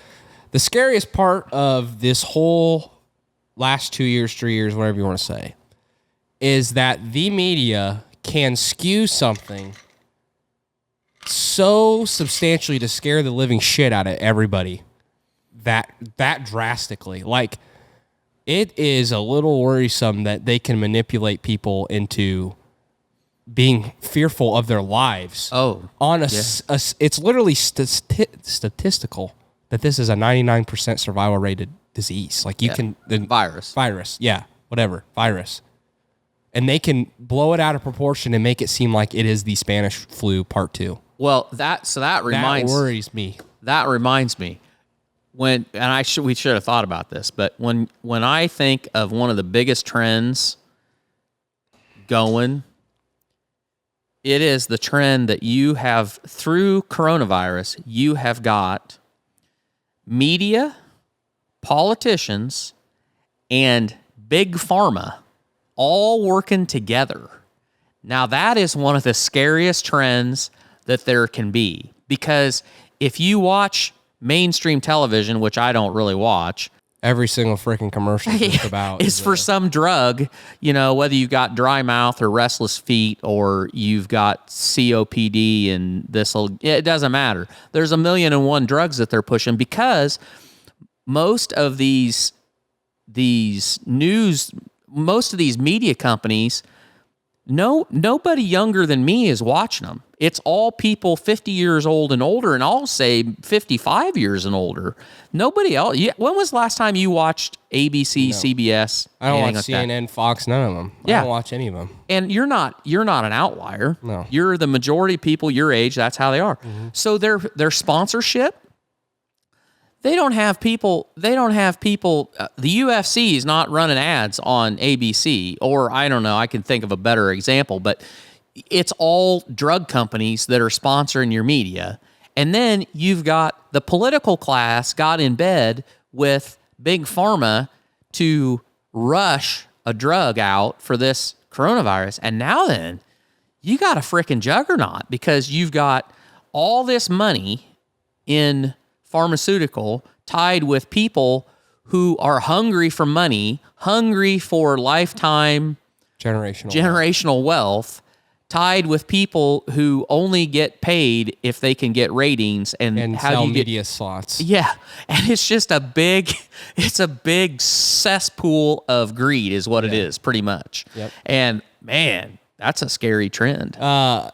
scariest part of this whole last 2 years, 3 years, whatever you want to say, is that the media can skew something so substantially to scare the living shit out of everybody that drastically. Like, it is a little worrisome that they can manipulate people into being fearful of their lives. Oh, it's literally statistical that this is a 99% survival rated disease. Like virus. Yeah, whatever. Virus. And they can blow it out of proportion and make it seem like it is the Spanish flu part 2. Well, that worries me. That reminds me. We should have thought about this, but when I think of one of the biggest trends going, it is the trend that you have through coronavirus. You have got media, politicians, and big pharma all working together. Now, that is one of the scariest trends that there can be, because if you watch mainstream television, which I don't really watch, every single freaking commercial is about is for some drug, whether you've got dry mouth or restless feet or you've got COPD, and it doesn't matter. There's 1,000,001 drugs that they're pushing, because most of these media companies, nobody younger than me is watching them. It's all people 50 years old and older, and I'll say 55 years and older. Nobody else. When was the last time you watched ABC, CBS? I don't watch CNN, Fox, none of them. Yeah. I don't watch any of them. And you're not an outlier. No. You're the majority of people your age. That's how they are. Mm-hmm. So their sponsorship, they don't have people. The UFC is not running ads on ABC, or I don't know. I can think of a better example, but it's all drug companies that are sponsoring your media. And then you've got the political class got in bed with big pharma to rush a drug out for this coronavirus. And now then, you got a freaking juggernaut, because you've got all this money in pharmaceutical tied with people who are hungry for money, hungry for lifetime generational wealth, tied with people who only get paid if they can get ratings and how sell you media slots. Yeah, and it's just a big cesspool of greed is what it is, pretty much. Yep. And man, that's a scary trend. The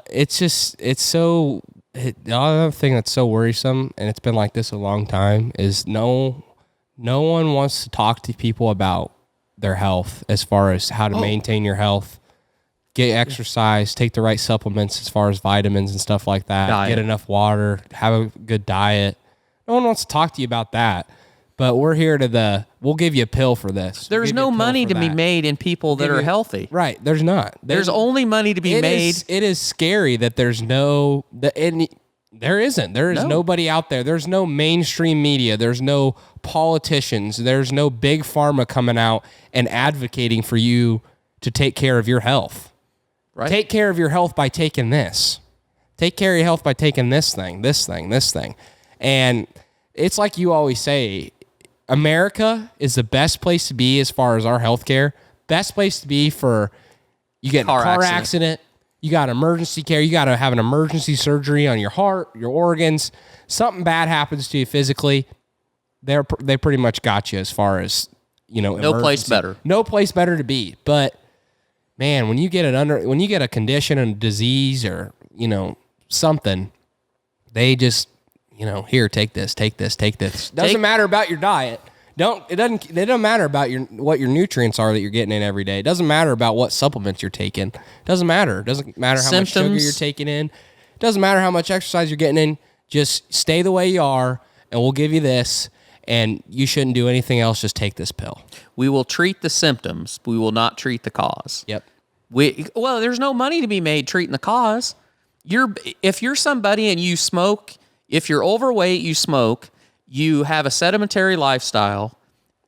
other thing that's so worrisome, and it's been like this a long time, is no one wants to talk to people about their health, as far as how to maintain your health. get exercise, take the right supplements as far as vitamins and stuff like that, get enough water, have a good diet. No one wants to talk to you about that. But we're here we'll give you a pill for this. There's no money to be made in people that are healthy. Right. There's not. There's only money to be made. It is scary that there isn't. There is nobody out there. There's no mainstream media. There's no politicians. There's no big pharma coming out and advocating for you to take care of your health. Right. Take care of your health by taking this. Take care of your health by taking this thing. And it's like you always say, America is the best place to be as far as our healthcare. Best place to be for you get in a car accident, you got emergency care, you got to have an emergency surgery on your heart, your organs. Something bad happens to you physically, they pretty much got you as far as, no place better. No place better to be. But man, when you get a condition and disease or, something, they just here, take this. Doesn't matter about your diet. It doesn't matter about what your nutrients are that you're getting in every day. It doesn't matter about what supplements you're taking. It doesn't matter. It doesn't matter how much sugar you're taking in. It doesn't matter how much exercise you're getting in. Just stay the way you are, and we'll give you this, and you shouldn't do anything else. Just take this pill. We will treat the symptoms. We will not treat the cause. Yep. There's no money to be made treating the cause. If you're somebody and you smoke, if you're overweight, you smoke, you have a sedentary lifestyle,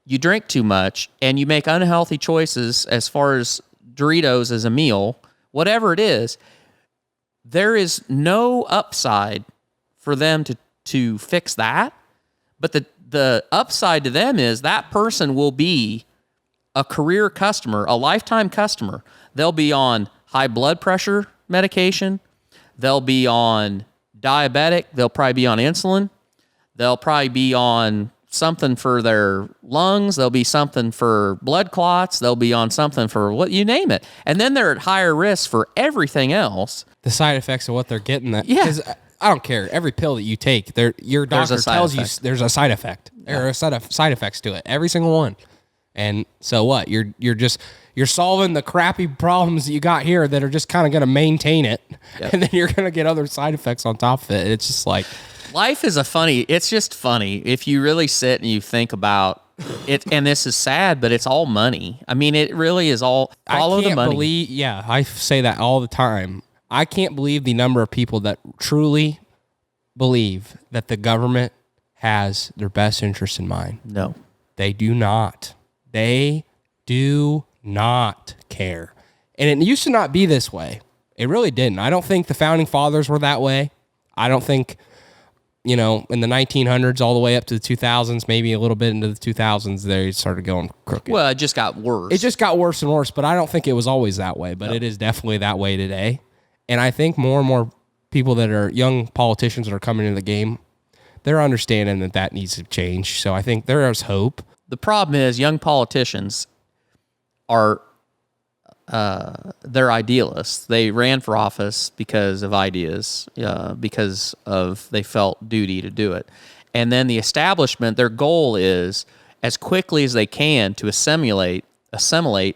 you drink too much, and you make unhealthy choices as far as Doritos as a meal, whatever it is, there is no upside for them to fix that. But the upside to them is that person will be a career customer, a lifetime customer. They'll be on high blood pressure medication. They'll be on diabetic. They'll probably be on insulin. They'll probably be on something for their lungs. There'll be something for blood clots. They'll be on something for what you name it. And then they're at higher risk for everything else. The side effects of what they're getting. Because I don't care. Every pill that you take, your doctor tells you there's a side effect. There are a set of side effects to it. Every single one. And so what? You're solving the crappy problems that you got here that are just kind of going to maintain it. Yep. And then you're going to get other side effects on top of it. It's just like... Life is it's just funny if you really sit and you think about it. And this is sad, but it's all money. I mean, it really is all follow the money. I say that all the time. I can't believe the number of people that truly believe that the government has their best interest in mind. No. They do not. They do not care. And it used to not be this way. It really didn't. I don't think the founding fathers were that way. I don't think, in the 1900s all the way up to the 2000s, maybe a little bit into the 2000s, they started going crooked. Well, it just got worse. It just got worse and worse, but I don't think it was always that way, but It is definitely that way today. And I think more and more people that are young politicians that are coming into the game, they're understanding that needs to change. So I think there is hope. The problem is young politicians are they're idealists. They ran for office because of ideas, because of they felt duty to do it. And then the establishment, their goal is as quickly as they can to assimilate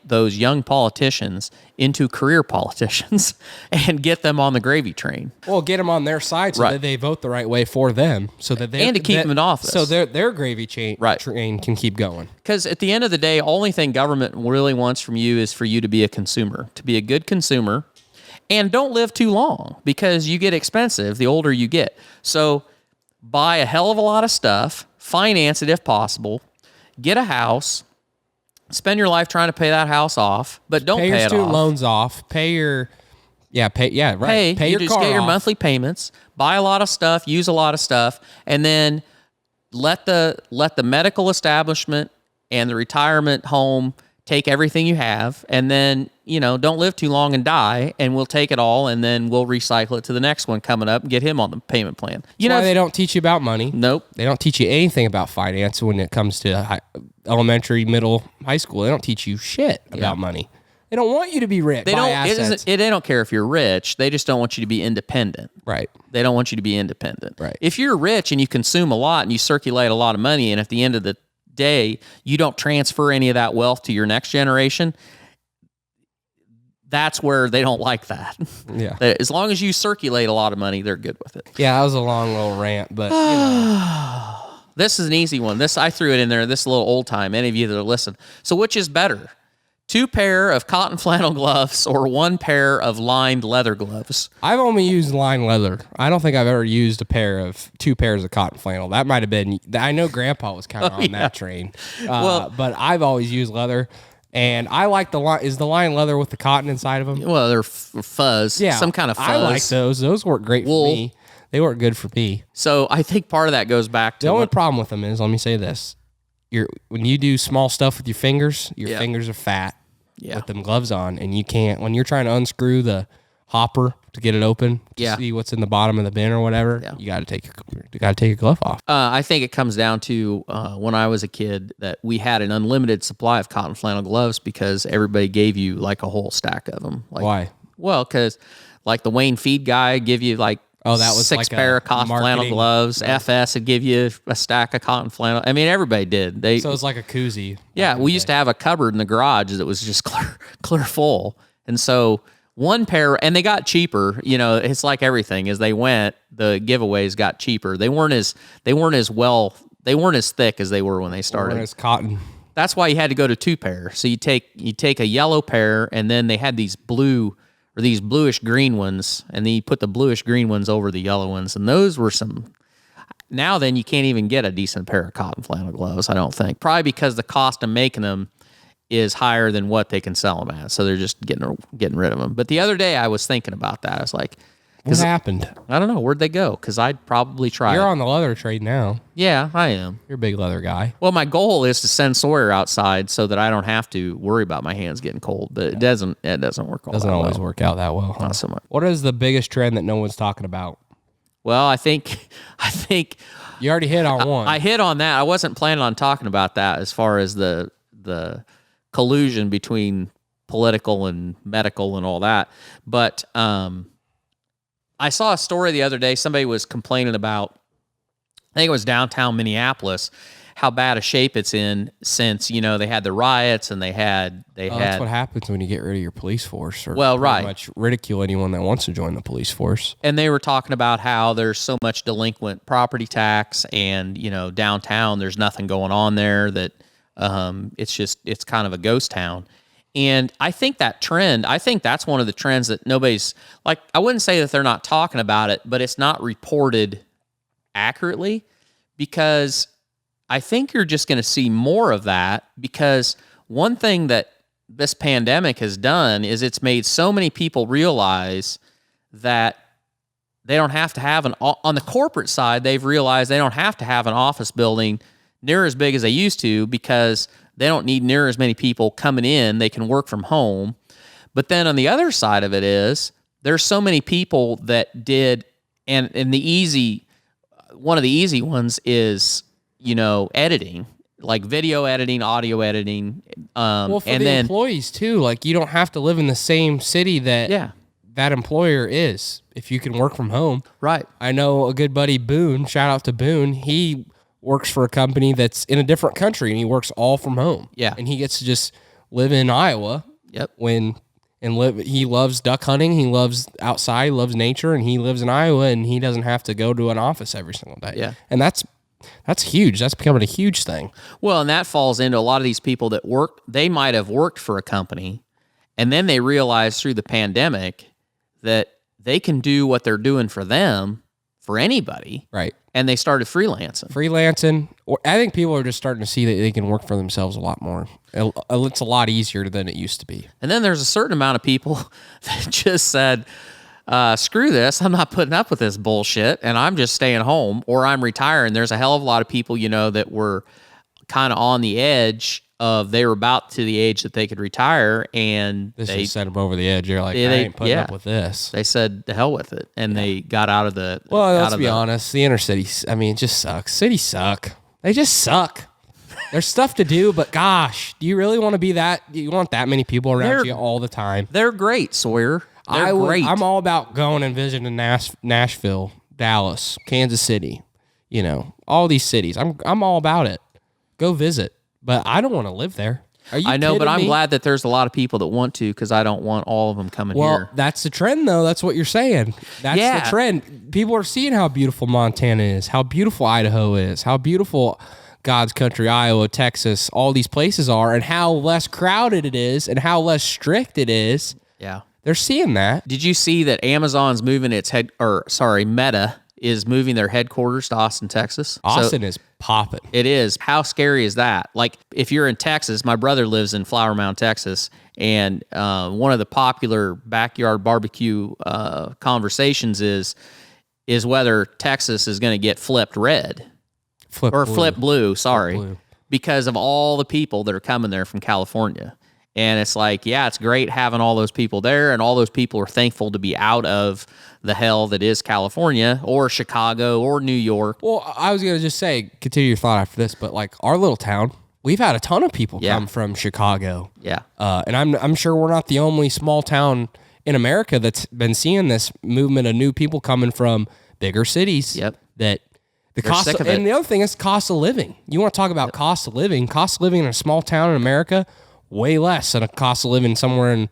those young politicians into career politicians and get them on the gravy train. Well, get them on their side so that they vote the right way for them, so that they and to keep them in office, so their gravy train can keep going. Because at the end of the day, only thing government really wants from you is for you to be a consumer, to be a good consumer, and don't live too long because you get expensive the older you get. So buy a hell of a lot of stuff, finance it if possible, get a house. Spend your life trying to pay that house off, but don't pay it off. Pay your student loans off. Pay your your car get your monthly payments. Buy a lot of stuff. Use a lot of stuff, and then let the medical establishment and the retirement home take everything you have, and then don't live too long and die, and we'll take it all, and then we'll recycle it to the next one coming up and get him on the payment plan. That's why they don't teach you about money. Nope. They don't teach you anything about finance when it comes to elementary, middle, high school. They don't teach you shit about money. They don't want you to be rich. They don't care if you're rich. They just don't want you to be independent. Right. They don't want you to be independent. Right. If you're rich and you consume a lot and you circulate a lot of money, and at the end of the day you don't transfer any of that wealth to your next generation, that's where they don't like that. Yeah. As long as you circulate a lot of money, they're good with it. Yeah, that was a long little rant, but This is an easy one. I threw it in there. This is a little old time. Any of you that are listening. So which is better? 2 pair of cotton flannel gloves or 1 pair of lined leather gloves? I've only used lined leather. I don't think I've ever used 2 pairs of cotton flannel. That might have been. I know Grandpa was kind of on that train. But I've always used leather, and I like the line. Is the lined leather with the cotton inside of them? Well, they're fuzz. Yeah, some kind of fuzz. I like those. Those work great for me. They work good for me. So I think part of that goes back to the only problem with them is, let me say this: when you do small stuff with your fingers, your fingers are fat. With them gloves on, and you can't, when you're trying to unscrew the hopper to get it open to see what's in the bottom of the bin or whatever, you got to take your glove off. I think it comes down to when I was a kid that we had an unlimited supply of cotton flannel gloves because everybody gave you like a whole stack of them. Like, why? Well, because like the Wayne Feed guy give you like that was 6 like pair of cotton flannel gloves. FS would give you a stack of cotton flannel. I mean, everybody did. So it's like a koozie. Yeah, we used to have a cupboard in the garage that was just clear full. And so 1 pair, and they got cheaper. You know, it's like everything. As they went, the giveaways got cheaper. They weren't as thick as they were when they started. It's cotton. That's why you had to go to 2 pair. So you take a yellow pair, and then they had these bluish green ones, and then you put the bluish green ones over the yellow ones, and those were some. Now then, you can't even get a decent pair of cotton flannel gloves, I don't think. Probably because the cost of making them is higher than what they can sell them at, so they're just getting rid of them. But the other day, I was thinking about that. I was like, what happened? I don't know. Where'd they go? Because I'd probably try You're it. on the leather trade now. Yeah, I am. You're a big leather guy. Well, my goal is to send Sawyer outside so that I don't have to worry about my hands getting cold. But it doesn't work all Doesn't that always well. work out that well. Huh? Not so much. What is the biggest trend that no one's talking about? Well, I think you already hit on one. I hit on that. I wasn't planning on talking about that as far as the collusion between political and medical and all that. But I saw a story the other day. Somebody was complaining about, I think it was downtown Minneapolis, how bad a shape it's in since, they had the riots and that's what happens when you get rid of your police force. Or right. Much ridicule anyone that wants to join the police force. And they were talking about how there's so much delinquent property tax, and downtown there's nothing going on there, that it's kind of a ghost town. And I think that's one of the trends that nobody's, like, I wouldn't say that they're not talking about it, but it's not reported accurately, because I think you're just going to see more of that, because one thing that this pandemic has done is it's made so many people realize that they don't have to have on the corporate side, they've realized they don't have to have an office building near as big as they used to, because they don't need near as many people coming in. They can work from home. But then on the other side of it is there's so many people that did, and one of the easy ones is, editing, like video editing, audio editing. Well, for the employees too, like you don't have to live in the same city that employer is if you can work from home. Right. I know a good buddy, Boone, shout out to Boone. He works for a company that's in a different country, and he works all from home. Yeah. And he gets to just live in Iowa. Yep. He loves duck hunting. He loves outside, he loves nature, and he lives in Iowa, and he doesn't have to go to an office every single day. Yeah. And that's huge. That's becoming a huge thing. Well, and that falls into a lot of these people that they might have worked for a company, and then they realize through the pandemic that they can do what they're doing for them for anybody. Right. And they started freelancing. Or I think people are just starting to see that they can work for themselves a lot more. It's a lot easier than it used to be. And then there's a certain amount of people that just said, screw this, I'm not putting up with this bullshit, and I'm just staying home, or I'm retiring. There's a hell of a lot of people, that were kind of on the edge of, they were about to the age that they could retire, and this just set them over the edge. You're like, I ain't putting up with this. They said, the hell with it, and they got out of the. Well, let's be honest. The inner cities, it just sucks. Cities suck. They just suck. There's stuff to do, but gosh, do you really want to be that? Do you want that many people around you all the time? They're great, Sawyer. They're great. I'm all about going and visiting Nashville, Dallas, Kansas City. All these cities. I'm all about it. Go visit. But I don't want to live there. Are you I know, but kidding I'm me? glad that there's a lot of people that want to, because I don't want all of them coming Well, here. that's the trend, though. That's what you're saying. That's Yeah. the trend. People are seeing how beautiful Montana is, how beautiful Idaho is, how beautiful God's country, Iowa, Texas, all these places are, and how less crowded it is and how less strict it is. Yeah. They're seeing that. Did you see that Amazon's moving Meta is moving their headquarters to Austin, Texas? Austin is popping. It is. How scary is that? Like, if you're in Texas, my brother lives in Flower Mound, Texas, and one of the popular backyard barbecue conversations is whether Texas is going to get flipped red flip blue. Sorry, blue. because of all the people that are coming there from California. And it's like, yeah, it's great having all those people there, and all those people are thankful to be out of the hell that is California or Chicago or New York. Well, I was going to just say, continue your thought after this, but like our little town, we've had a ton of people come from Chicago. Yeah. And I'm sure we're not the only small town in America that's been seeing this movement of new people coming from bigger cities. Yep. That the They're cost sick of it. and the other thing is cost of living. You want to talk about cost of living? Cost of living in a small town in America, way less than a cost of living somewhere in,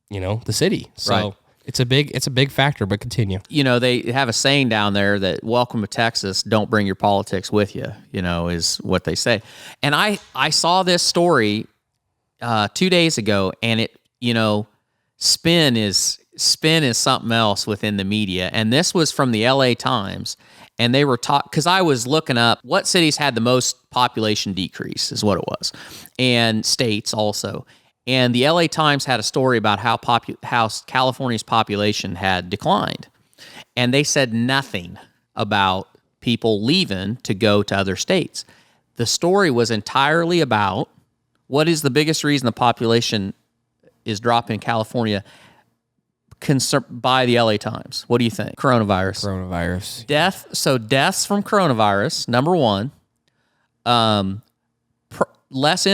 the city. So Right. it's a big factor, but continue. They have a saying down there that welcome to Texas, don't bring your politics with you, is what they say. And I saw this story 2 days ago, and it, spin is something else within the media. And this was from the LA Times, and they were because I was looking up what cities had the most population decrease is what it was, and states also. And the LA Times had a story about how California's population had declined. And they said nothing about people leaving to go to other states. The story was entirely about what is the biggest reason the population is dropping in California by the LA Times. What do you think? Coronavirus. Deaths from coronavirus, number one. Less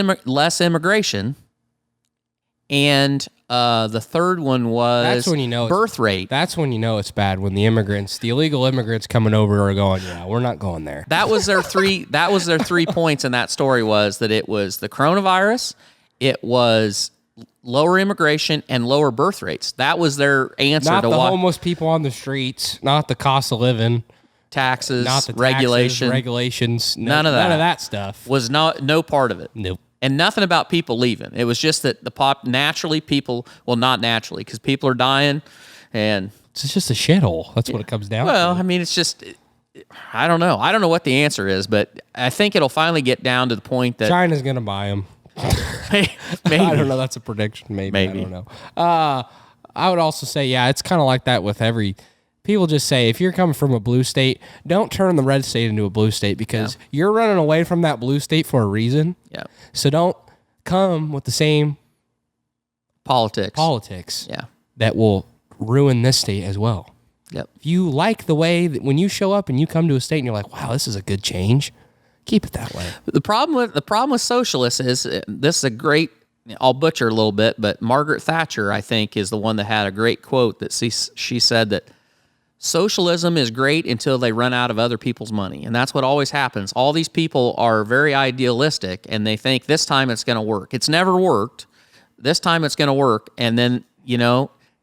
immigration. And the third one was That's when you know birth rate. That's when you know it's bad, when the illegal immigrants coming over are going, yeah, we're not going there. That was their three. That was their 3 points in that story, was that it was the coronavirus, it was lower immigration, and lower birth rates. That was their answer Not to the why homeless people on the streets, not the cost of living, taxes, not the regulations, none of that stuff was no part of it. Nope. And nothing about people leaving. It was just that not naturally, because people are dying, and it's just a shithole. That's what it comes down to. well, I mean, it's just, I don't know. I don't know what the answer is, but I think it'll finally get down to the point that China's gonna buy them. maybe. I don't know. That's a prediction. Maybe. I don't know. I would also say, yeah, it's kind of like that with people just say, if you're coming from a blue state, don't turn the red state into a blue state, because you're running away from that blue state for a reason. Yeah. So don't come with the same politics. Yeah. That will ruin this state as well. Yep. If you like the way that when you show up and you come to a state and you're like, wow, this is a good change, keep it that way. The problem with socialists is, this is a great, I'll butcher a little bit, but Margaret Thatcher, I think, is the one that had a great quote that she said that socialism is great until they run out of other people's money. And that's what always happens. All these people are very idealistic, and they think this time it's going to work. It's never worked. This time it's going to work. And then,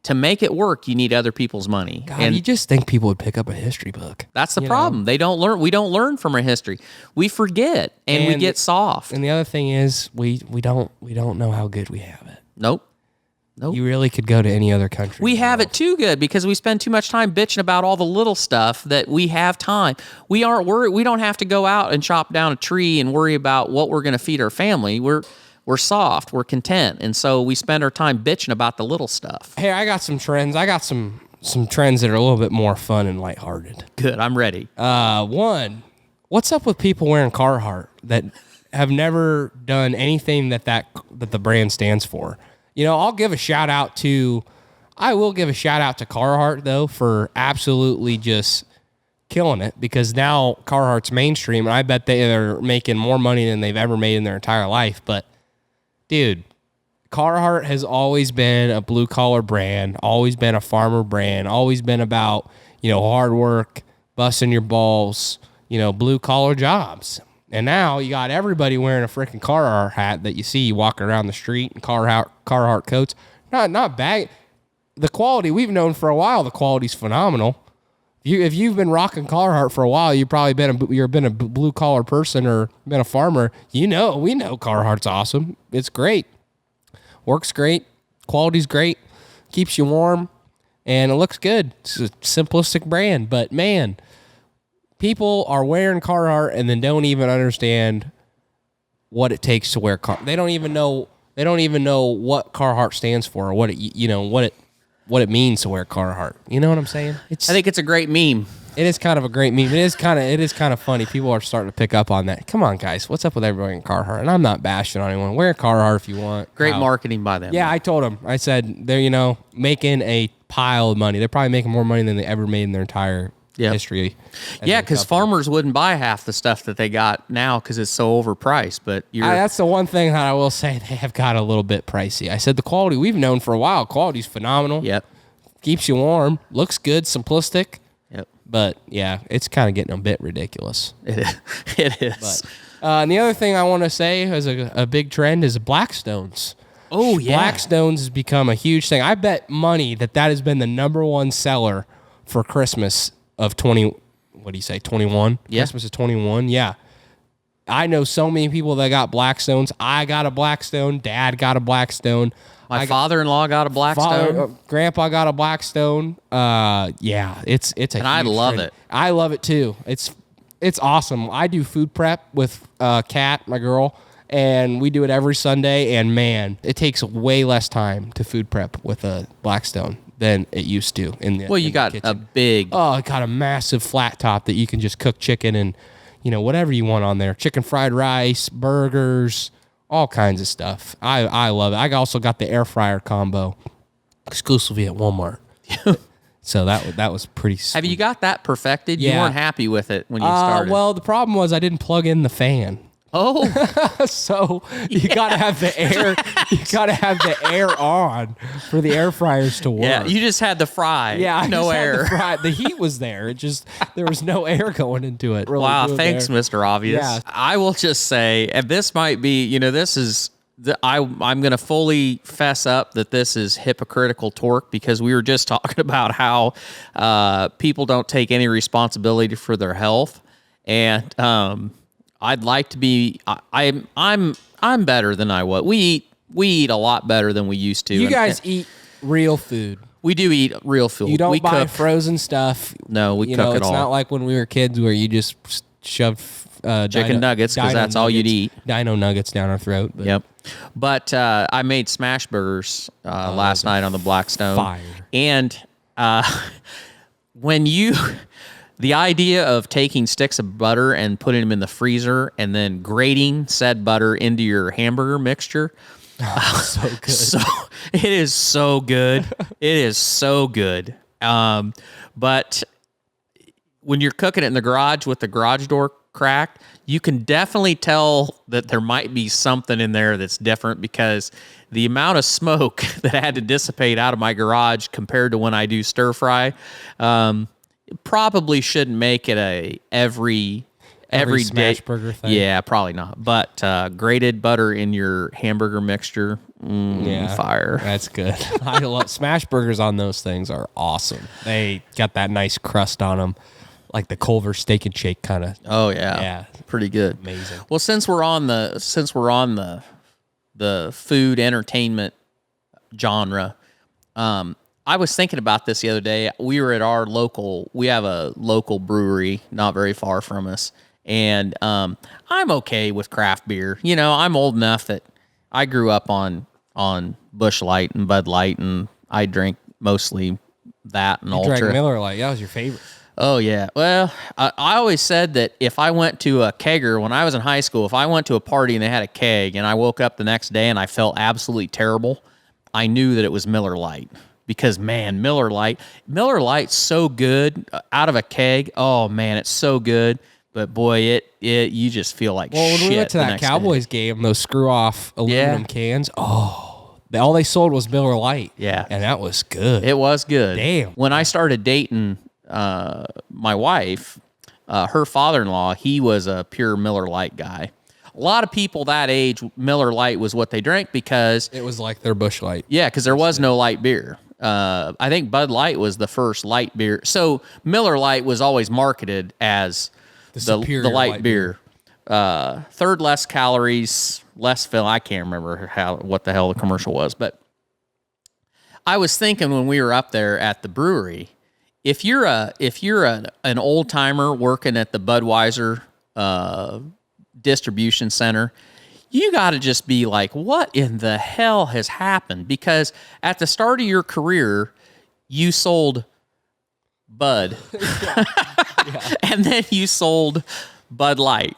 to make it work, you need other people's money. God, and you just think people would pick up a history book. that's the problem. They don't learn. We don't learn from our history. We forget, and we get soft. And the other thing is, we don't know how good we have it. Nope. You really could go to any other country. We have it too good because we spend too much time bitching about all the little stuff that we have time. We aren't worried. We don't have to go out and chop down a tree and worry about what we're going to feed our family. We're soft. We're content. And so we spend our time bitching about the little stuff. Hey, I got some trends. I got some trends that are a little bit more fun and lighthearted. Good. I'm ready. One, what's up with people wearing Carhartt that have never done anything that the brand stands for? I will give a shout out to Carhartt, though, for absolutely just killing it, because now Carhartt's mainstream, and I bet they are making more money than they've ever made in their entire life. But, dude, Carhartt has always been a blue-collar brand, always been a farmer brand, always been about, hard work, busting your balls, blue-collar jobs. And now you got everybody wearing a freaking Carhartt hat that you see walking around the street, and Carhartt coats. Not bad. The quality we've known for a while, the quality's phenomenal. If you've been rocking Carhartt for a while, you've probably been a blue collar person or been a farmer. We know Carhartt's awesome. It's great, works great, quality's great, keeps you warm, and it looks good. It's a simplistic brand, but man, people are wearing Carhartt and then don't even understand what it takes to wear Carhartt. They don't even know what Carhartt stands for or what it means to wear Carhartt. You know what I'm saying? I think it's a great meme. It is kind of a great meme. It is kind of funny. People are starting to pick up on that. Come on, guys. What's up with everybody in Carhartt? And I'm not bashing on anyone. Wear Carhartt if you want. Great marketing by them. Yeah, I told them. I said they're, making a pile of money. They're probably making more money than they ever made in their entire history. Yeah, because farmers wouldn't buy half the stuff that they got now because it's so overpriced. But that's the one thing that I will say they have got a little bit pricey. I said the quality we've known for a while. Quality's phenomenal. Yep. Keeps you warm. Looks good. Simplistic. Yep. But yeah, it's kind of getting a bit ridiculous. It is. But, and the other thing I want to say as a big trend is Blackstones. Oh, yeah. Blackstones has become a huge thing. I bet money that has been the number one seller for Christmas of 21? Yeah. Christmas of 21, yeah. I know so many people that got Blackstones. I got a Blackstone. Dad got a Blackstone. My father-in-law got a Blackstone. Grandpa got a Blackstone. Yeah, it's a and I love trend. it. I love it too. It's awesome. I do food prep with Kat, my girl, and we do it every Sunday. And man, it takes way less time to food prep with a Blackstone than it used to. You got kitchen. a big. Oh, it got a massive flat top that you can just cook chicken and whatever you want on there. Chicken fried rice, burgers. All kinds of stuff. I love it. I also got the air fryer combo exclusively at Walmart. So that was pretty sweet. Have you got that perfected? Yeah. You weren't happy with it when you started. Well, the problem was I didn't plug in the fan. Oh. So you gotta have the air. You gotta have the air on for the air fryers to work. Yeah, you just had the fry. Yeah, no air. The heat was there. There was no air going into it. Really wow, thanks, there. Mr. Obvious. Yeah. I will just say, and this might be, this is. I'm going to fully fess up that this is hypocritical torque because we were just talking about how people don't take any responsibility for their health, and I'd like to be. I'm better than I was. We eat a lot better than we used to. You guys eat real food. We do eat real food. You don't we buy cook. frozen stuff. No, we cook it all. It's not like when we were kids where you just shoved chicken nuggets because that's all you'd eat. Dino nuggets down our throat. But. Yep. But I made smash burgers last night on the Blackstone. Fire. And the idea of taking sticks of butter and putting them in the freezer and then grating said butter into your hamburger mixture. So good. So it is so good. It is so good. But when you're cooking it in the garage with the garage door cracked, you can definitely tell that there might be something in there that's different because the amount of smoke that had to dissipate out of my garage compared to when I do stir fry, probably shouldn't make it a every smash day burger thing. Yeah, probably not. But grated butter in your hamburger mixture, fire. That's good. I love smash burgers on those things are awesome. They got that nice crust on them. Like the Culver Steak and Shake kind of. Oh yeah, pretty good. Amazing. Well, since we're on the food entertainment genre, I was thinking about this the other day. We were at we have a local brewery not very far from us, and I'm okay with craft beer. I'm old enough that I grew up on Busch Light and Bud Light, and I drank mostly that and Ultra. Drank Miller Lite. That was your favorite. Oh, yeah. Well, I always said that if I went to a kegger when I was in high school, if I went to a party and they had a keg and I woke up the next day and I felt absolutely terrible, I knew that it was Miller Lite because, man, Miller Lite's so good out of a keg. Oh, man, it's so good. But, boy, you just feel like shit. Well, when we went to that Cowboys game, those screw-off aluminum cans, all they sold was Miller Lite. Yeah. And that was good. It was good. Damn. When I started dating my wife, her father-in-law, he was a pure Miller Lite guy. A lot of people that age, Miller Lite was what they drank because It was like their Busch Light. yeah, because there was no light beer. I think Bud Light was the first light beer. So Miller Lite was always marketed as the superior light light beer. Third less calories, less fill. I can't remember what the hell the commercial was, but I was thinking when we were up there at the brewery, if you're an old timer working at the Budweiser distribution center, you got to just be like, what in the hell has happened? Because at the start of your career, you sold Bud, and then you sold Bud Light.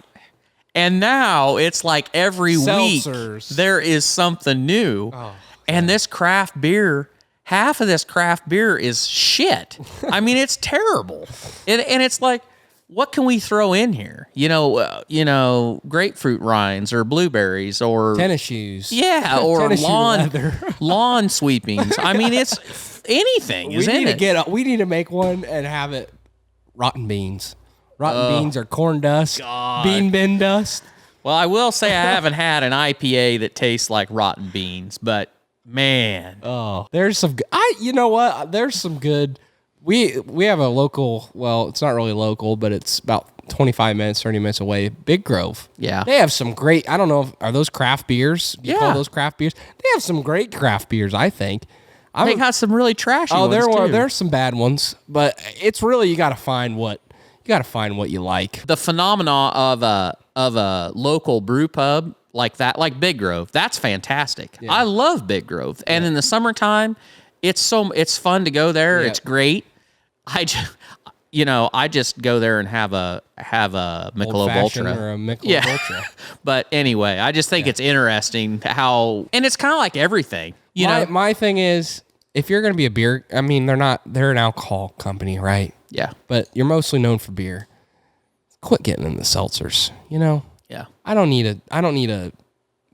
And now it's like every Seltzers. week there is something new. Oh, and this craft beer, half of this craft beer is shit. I mean, it's terrible. And it's like, what can we throw in here? Grapefruit rinds or blueberries or tennis shoes. Yeah, or Tennis shoe leather. lawn sweepings. I mean, it's anything. We need to make one and have it rotten beans. Rotten beans or corn dust, bean bin dust. Well, I will say I haven't had an IPA that tastes like rotten beans, but man, There's some. You know what? There's some good. We have a local. Well, it's not really local, but it's about 25 minutes, 30 minutes away. Big Grove. Yeah. They have some great. I don't know. Are those craft beers? You Yeah. call those craft beers? They have some great craft beers. I think. they got some really trashy ones too. There's some bad ones, but it's really you got to find what you like. The phenomena of a local brew pub like that, like Big Grove, that's fantastic. Yeah. I love Big Grove, and in the summertime, it's fun to go there. Yeah. It's great. I just go there and have a Michelob Old-fashioned Ultra or a Michelob Ultra. But anyway, I just think it's interesting how, and it's kind of like everything. My thing is, if you're going to be a beer, I mean, they're an alcohol company, right? Yeah. But you're mostly known for beer. Quit getting in the seltzers. Yeah. I don't need a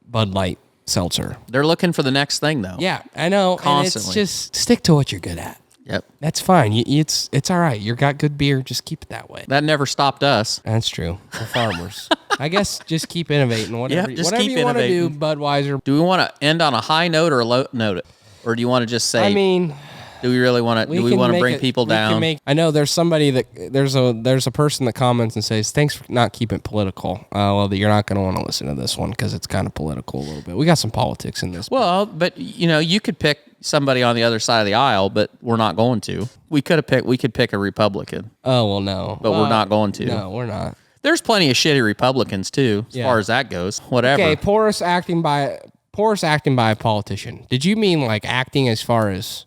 Bud Light seltzer. They're looking for the next thing though. Yeah, I know. Constantly. And it's just stick to what you're good at. Yep. That's fine. It's all right. You got good beer. Just keep it that way. That never stopped us. That's true. We're farmers. I guess just keep innovating. Whatever, Yeah, just whatever keep you want to do, innovating. Budweiser. Do we want to end on a high note or a low note? Or do you want to just say, I mean, do we really want to, do we want to bring people down? I know there's somebody there's a person that comments and says, thanks for not keeping it political. Well, you're not going to want to listen to this one because it's kind of political a little bit. We got some politics in this. Well, but you could pick somebody on the other side of the aisle, but we're not going to. We could pick a Republican. Oh, well, no. But we're not going to. No, we're not. There's plenty of shitty Republicans too, as far as that goes. Whatever. Okay, porous acting by a politician. Did you mean like acting as far as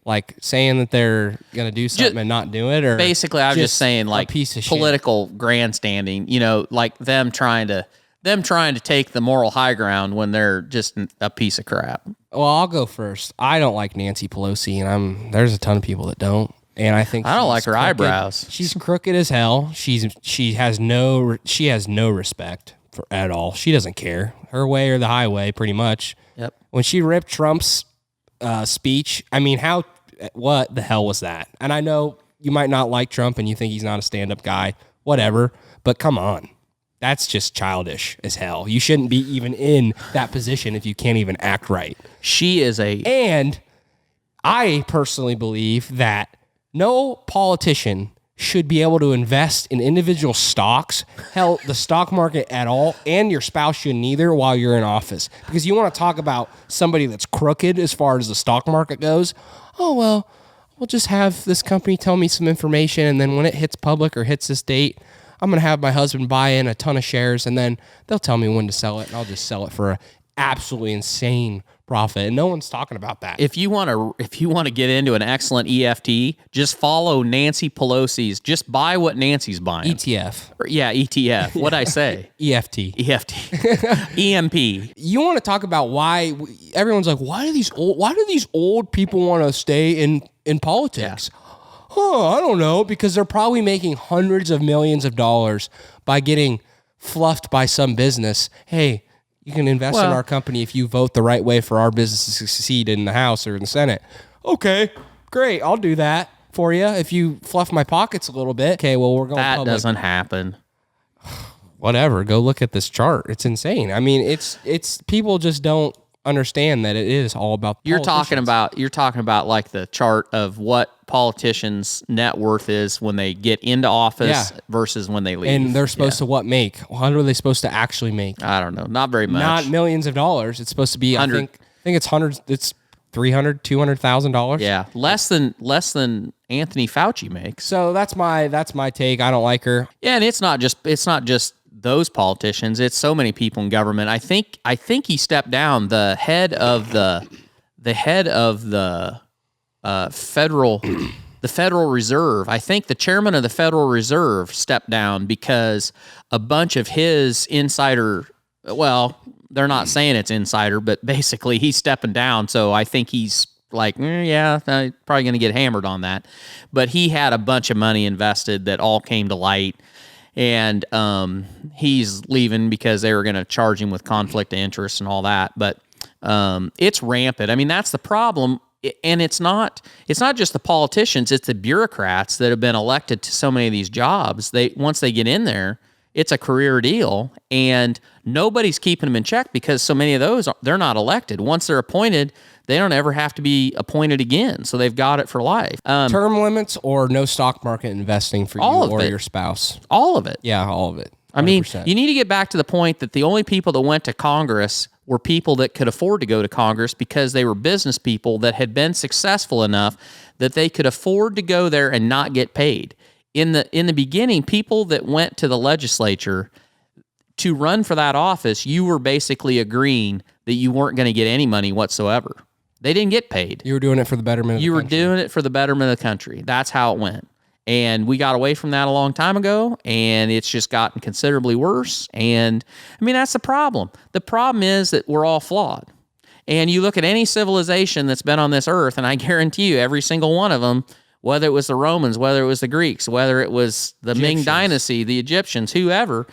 like saying that they're gonna do something and not do it, or basically I'm just saying like piece of political grandstanding, like them trying to take the moral high ground when they're just a piece of crap. Well, I'll go first. I don't like Nancy Pelosi, and there's a ton of people that don't. And I think I don't like her crooked. eyebrows. She's crooked as hell. She has no respect at all. She doesn't care. Her way or the highway, pretty much. Yep. When she ripped Trump's speech, I mean, what the hell was that? And I know you might not like Trump and you think he's not a stand-up guy, whatever, but come on. That's just childish as hell. You shouldn't be even in that position if you can't even act right. She is And I personally believe that no politician should be able to invest in individual stocks, hell, the stock market at all, and your spouse shouldn't either while you're in office. Because you want to talk about somebody that's crooked as far as the stock market goes. Oh, well, we'll just have this company tell me some information, and then when it hits public or hits this date, I'm going to have my husband buy in a ton of shares, and then they'll tell me when to sell it, and I'll just sell it for an absolutely insane profit. And no one's talking about that. If you want to get into an excellent EFT, just follow Nancy Pelosi's. Just buy what Nancy's buying. ETF. Yeah, ETF. What'd I say? EFT. EMP. You want to talk about why everyone's like, why do these old people want to stay in politics? Yeah. I don't know, because they're probably making hundreds of millions of dollars by getting fluffed by some business. Hey, you can invest in our company if you vote the right way for our business to succeed in the House or in the Senate. Okay, great. I'll do that. for you if you fluff my pockets a little bit. Okay, well, we're going That public. doesn't happen. Whatever. Go look at this chart. It's insane. I mean, it's people just don't understand that it is all about You're talking about like the chart of what politicians' net worth is when they get into office versus when they leave. And they're supposed to make? What are they supposed to actually make? I don't know. Not very much. Not millions of dollars. It's supposed to be, I think it's hundreds, it's $300,000, $200,000. Yeah. Less than Anthony Fauci makes. So that's my take. I don't like her. Yeah, and it's not just those politicians. It's so many people in government. I think he stepped down. The head of the Federal Reserve. I think the chairman of the Federal Reserve stepped down because a bunch of his insider. Well, they're not saying it's insider, but basically he's stepping down. So I think he's like, probably going to get hammered on that. But he had a bunch of money invested that all came to light. And he's leaving because they were going to charge him with conflict of interest and all that. But it's rampant. I mean, that's the problem. And it's not just the politicians, it's the bureaucrats that have been elected to so many of these jobs. Once they get in there, it's a career deal, and nobody's keeping them in check because so many of those, they're not elected. Once they're appointed, they don't ever have to be appointed again, so they've got it for life. Term limits or no stock market investing for you or your spouse? All of it. Yeah, all of it. 100%. I mean, you need to get back to the point that the only people that went to Congress were people that could afford to go to Congress because they were business people that had been successful enough that they could afford to go there and not get paid. In the beginning, people that went to the legislature to run for that office, you were basically agreeing that you weren't going to get any money whatsoever. They didn't get paid. You were doing it for the betterment of the country. You were doing it for the betterment of the country. That's how it went. And we got away from that a long time ago, and it's just gotten considerably worse. And, I mean, that's the problem. The problem is that we're all flawed. And you look at any civilization that's been on this earth, and I guarantee you every single one of them, whether it was the Romans, whether it was the Greeks, whether it was the Ming Dynasty, the Egyptians, whoever,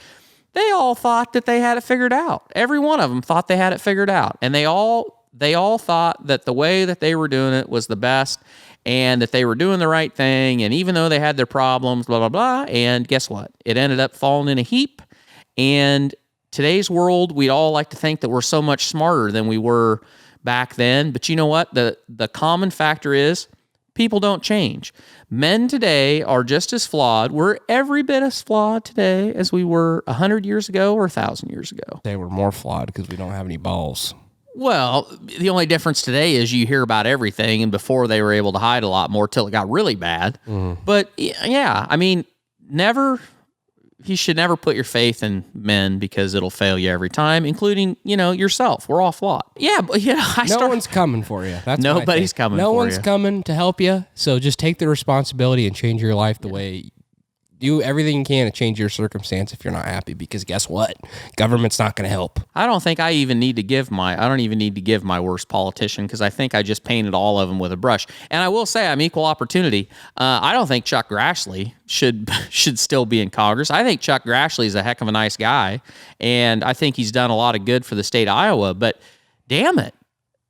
they all thought that they had it figured out. Every one of them thought they had it figured out. And they all thought that the way that they were doing it was the best and that they were doing the right thing. And even though they had their problems, blah, blah, blah. And guess what? It ended up falling in a heap. And today's world, we'd all like to think that we're so much smarter than we were back then. But you know what? The common factor is people don't change. Men today are just as flawed. We're every bit as flawed today as we were 100 years ago or 1,000 years ago. They were more flawed because we don't have any balls. Well, the only difference today is you hear about everything, and before they were able to hide a lot more till it got really bad. Mm-hmm. But yeah, I mean, you should never put your faith in men because it'll fail you every time, including, yourself. We're all flawed. Yeah, but no one's coming for you. That's nobody's coming for you. No one's coming to help you. So just take the responsibility and change your life the way. Do everything you can to change your circumstance if you're not happy, because guess what? Government's not going to help. I don't think I don't even need to give my worst politician, because I think I just painted all of them with a brush. And I will say I'm equal opportunity. I don't think Chuck Grassley should still be in Congress. I think Chuck Grassley is a heck of a nice guy, and I think he's done a lot of good for the state of Iowa. But damn it,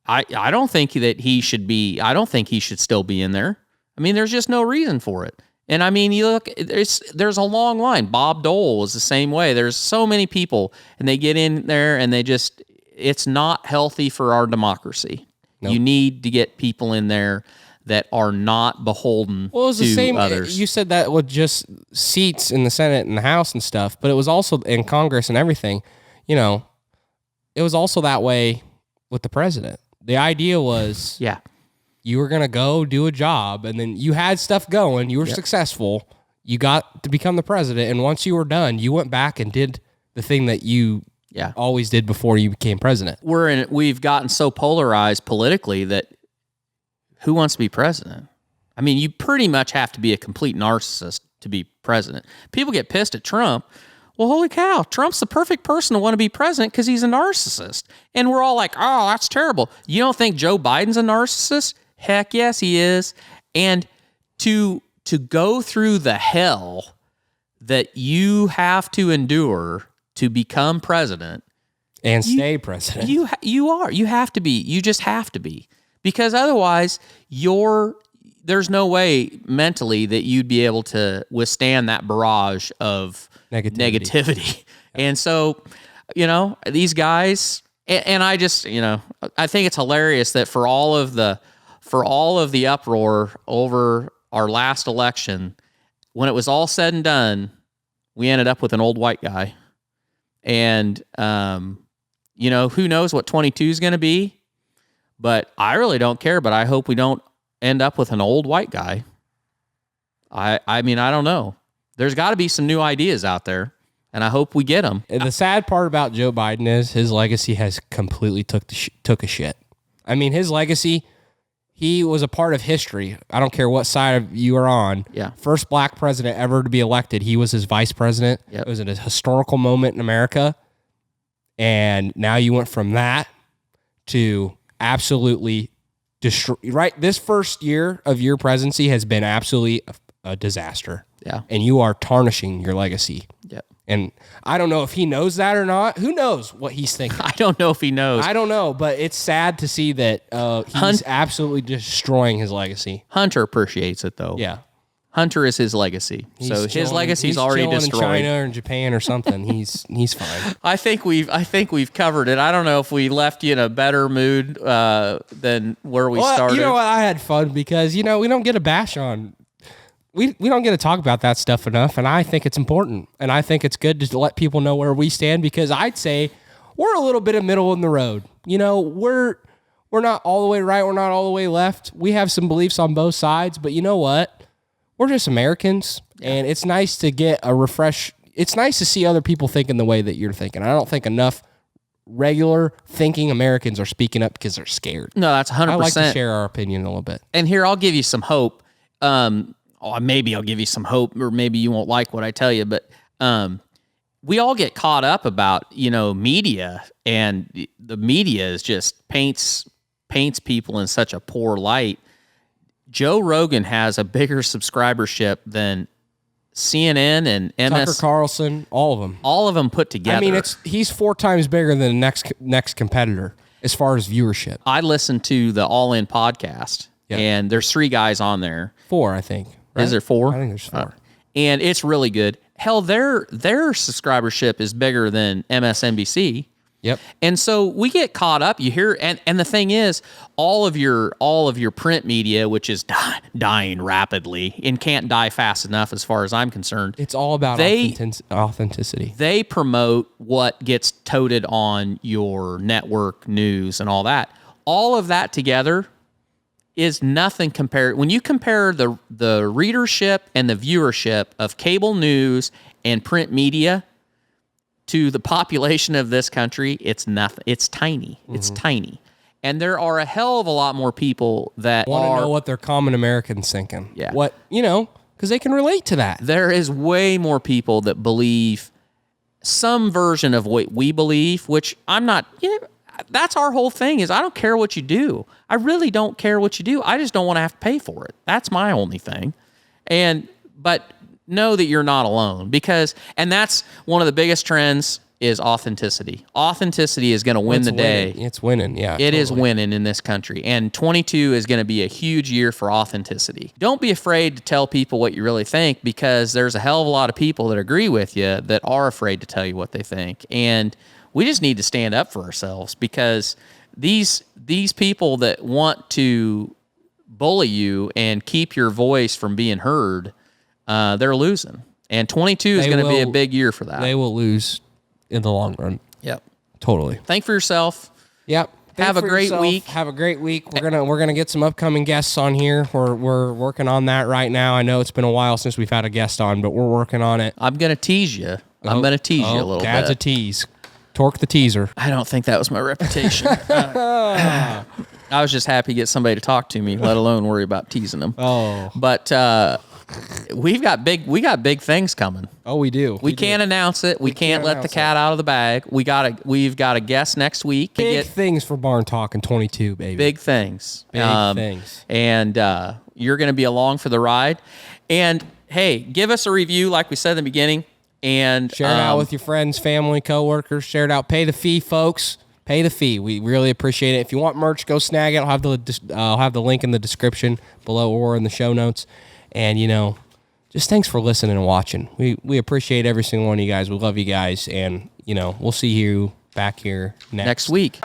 I don't think that he should be. I don't think he should still be in there. I mean, there's just no reason for it. And I mean, you look, there's a long line. Bob Dole was the same way. There's so many people, and they get in there, and it's not healthy for our democracy. Nope. You need to get people in there that are not beholden to others. The same, you said that with just seats in the Senate and the House and stuff, but it was also in Congress and everything. It was also that way with the president. The idea was, you were going to go do a job, and then you had stuff going. You were successful. You got to become the president, and once you were done, you went back and did the thing that you always did before you became president. We've gotten so polarized politically that who wants to be president? I mean, you pretty much have to be a complete narcissist to be president. People get pissed at Trump. Well, holy cow, Trump's the perfect person to want to be president because he's a narcissist. And we're all like, oh, that's terrible. You don't think Joe Biden's a narcissist? Heck yes, he is. And to go through the hell that you have to endure to become president and stay president, you have to be. You just have to be, because otherwise there's no way mentally that you'd be able to withstand that barrage of negativity. And so, these guys, and I just, I think it's hilarious that for all of the uproar over our last election, when it was all said and done, we ended up with an old white guy. And, who knows what 22 is going to be, but I really don't care, but I hope we don't end up with an old white guy. I mean, I don't know. There's got to be some new ideas out there, and I hope we get them. And the sad part about Joe Biden is his legacy has completely took a shit. I mean, his legacy, he was a part of history. I don't care what side you are on. Yeah. First black president ever to be elected. He was his vice president. Yep. It was a historical moment in America. And now you went from that to absolutely destroy. Right, this first year of your presidency has been absolutely a disaster. Yeah, and you are tarnishing your legacy. Yeah, and I don't know if he knows that or not. Who knows what he's thinking? I don't know if he knows. I don't know, but it's sad to see that he's absolutely destroying his legacy. Hunter appreciates it though. Yeah. Hunter is his legacy. So his legacy's already destroyed. In China or Japan or something. He's fine. I think we've covered it. I don't know if we left you in a better mood than where we started. You know what? I had fun because we don't get a bash on. We don't get to talk about that stuff enough, and I think it's important, and I think it's good to let people know where we stand because I'd say we're a little bit of middle in the road. We're not all the way right. We're not all the way left. We have some beliefs on both sides, but you know what? We're just Americans, and it's nice to get a refresh. It's nice to see other people thinking the way that you're thinking. I don't think enough regular thinking Americans are speaking up because they're scared. No, that's 100%. I like to share our opinion a little bit. And here, I'll give you some hope. Maybe I'll give you some hope, or maybe you won't like what I tell you, but we all get caught up about, media, and the media is just paints people in such a poor light. Joe Rogan has a bigger subscribership than CNN and MS. Tucker Carlson, all of them. All of them put together. I mean, he's 4 times bigger than the next competitor as far as viewership. I listened to the All In podcast, and there's 3 guys on there. 4, I think. Right? Is there 4? I think there's 4. And it's really good. Hell, their subscribership is bigger than MSNBC. Yep. And so we get caught up. You hear, and the thing is, all of your print media, which is dying rapidly and can't die fast enough, as far as I'm concerned. It's all about authenticity. They promote what gets toted on your network news and all that. All of that together is nothing compared. When you compare the readership and the viewership of cable news and print media to the population of this country, it's nothing. It's tiny. Mm-hmm. It's tiny. And there are a hell of a lot more people that want to know what their common Americans thinking. Yeah. What, because they can relate to that. There is way more people that believe some version of what we believe, which I'm not, that's our whole thing is I don't care what you do. I really don't care what you do. I just don't want to have to pay for it. That's my only thing. But know that you're not alone and that's one of the biggest trends is authenticity. Authenticity is going to win the day. It's winning, yeah. It is winning in this country. And 22 is going to be a huge year for authenticity. Don't be afraid to tell people what you really think because there's a hell of a lot of people that agree with you that are afraid to tell you what they think. And we just need to stand up for ourselves because these people that want to bully you and keep your voice from being heard, they're losing. And 22 is going to be a big year for that. They will lose in the long run. Yep. Totally. Think for yourself. Yep. Have a great week. Have a great week. We're gonna get some upcoming guests on here. We're working on that right now. I know it's been a while since we've had a guest on, but we're working on it. I'm gonna tease you. I'm gonna tease you a little bit. Dad's a tease. Torque the teaser. I don't think that was my reputation. I was just happy to get somebody to talk to me, let alone worry about teasing them. Oh. But we got big things coming. Oh, we do. We can't announce it. We can't let the cat out of the bag. We've got a guest next week. Big things for Barn Talk in 22, baby. Big things. Big things. And you're going to be along for the ride. And hey, give us a review like we said in the beginning. And share it out with your friends, family, coworkers. Share it out. Pay the fee, folks. Pay the fee. We really appreciate it. If you want merch, go snag it. I'll have the link in the description below or in the show notes. And, just thanks for listening and watching. We appreciate every single one of you guys. We love you guys. And, we'll see you back here next week.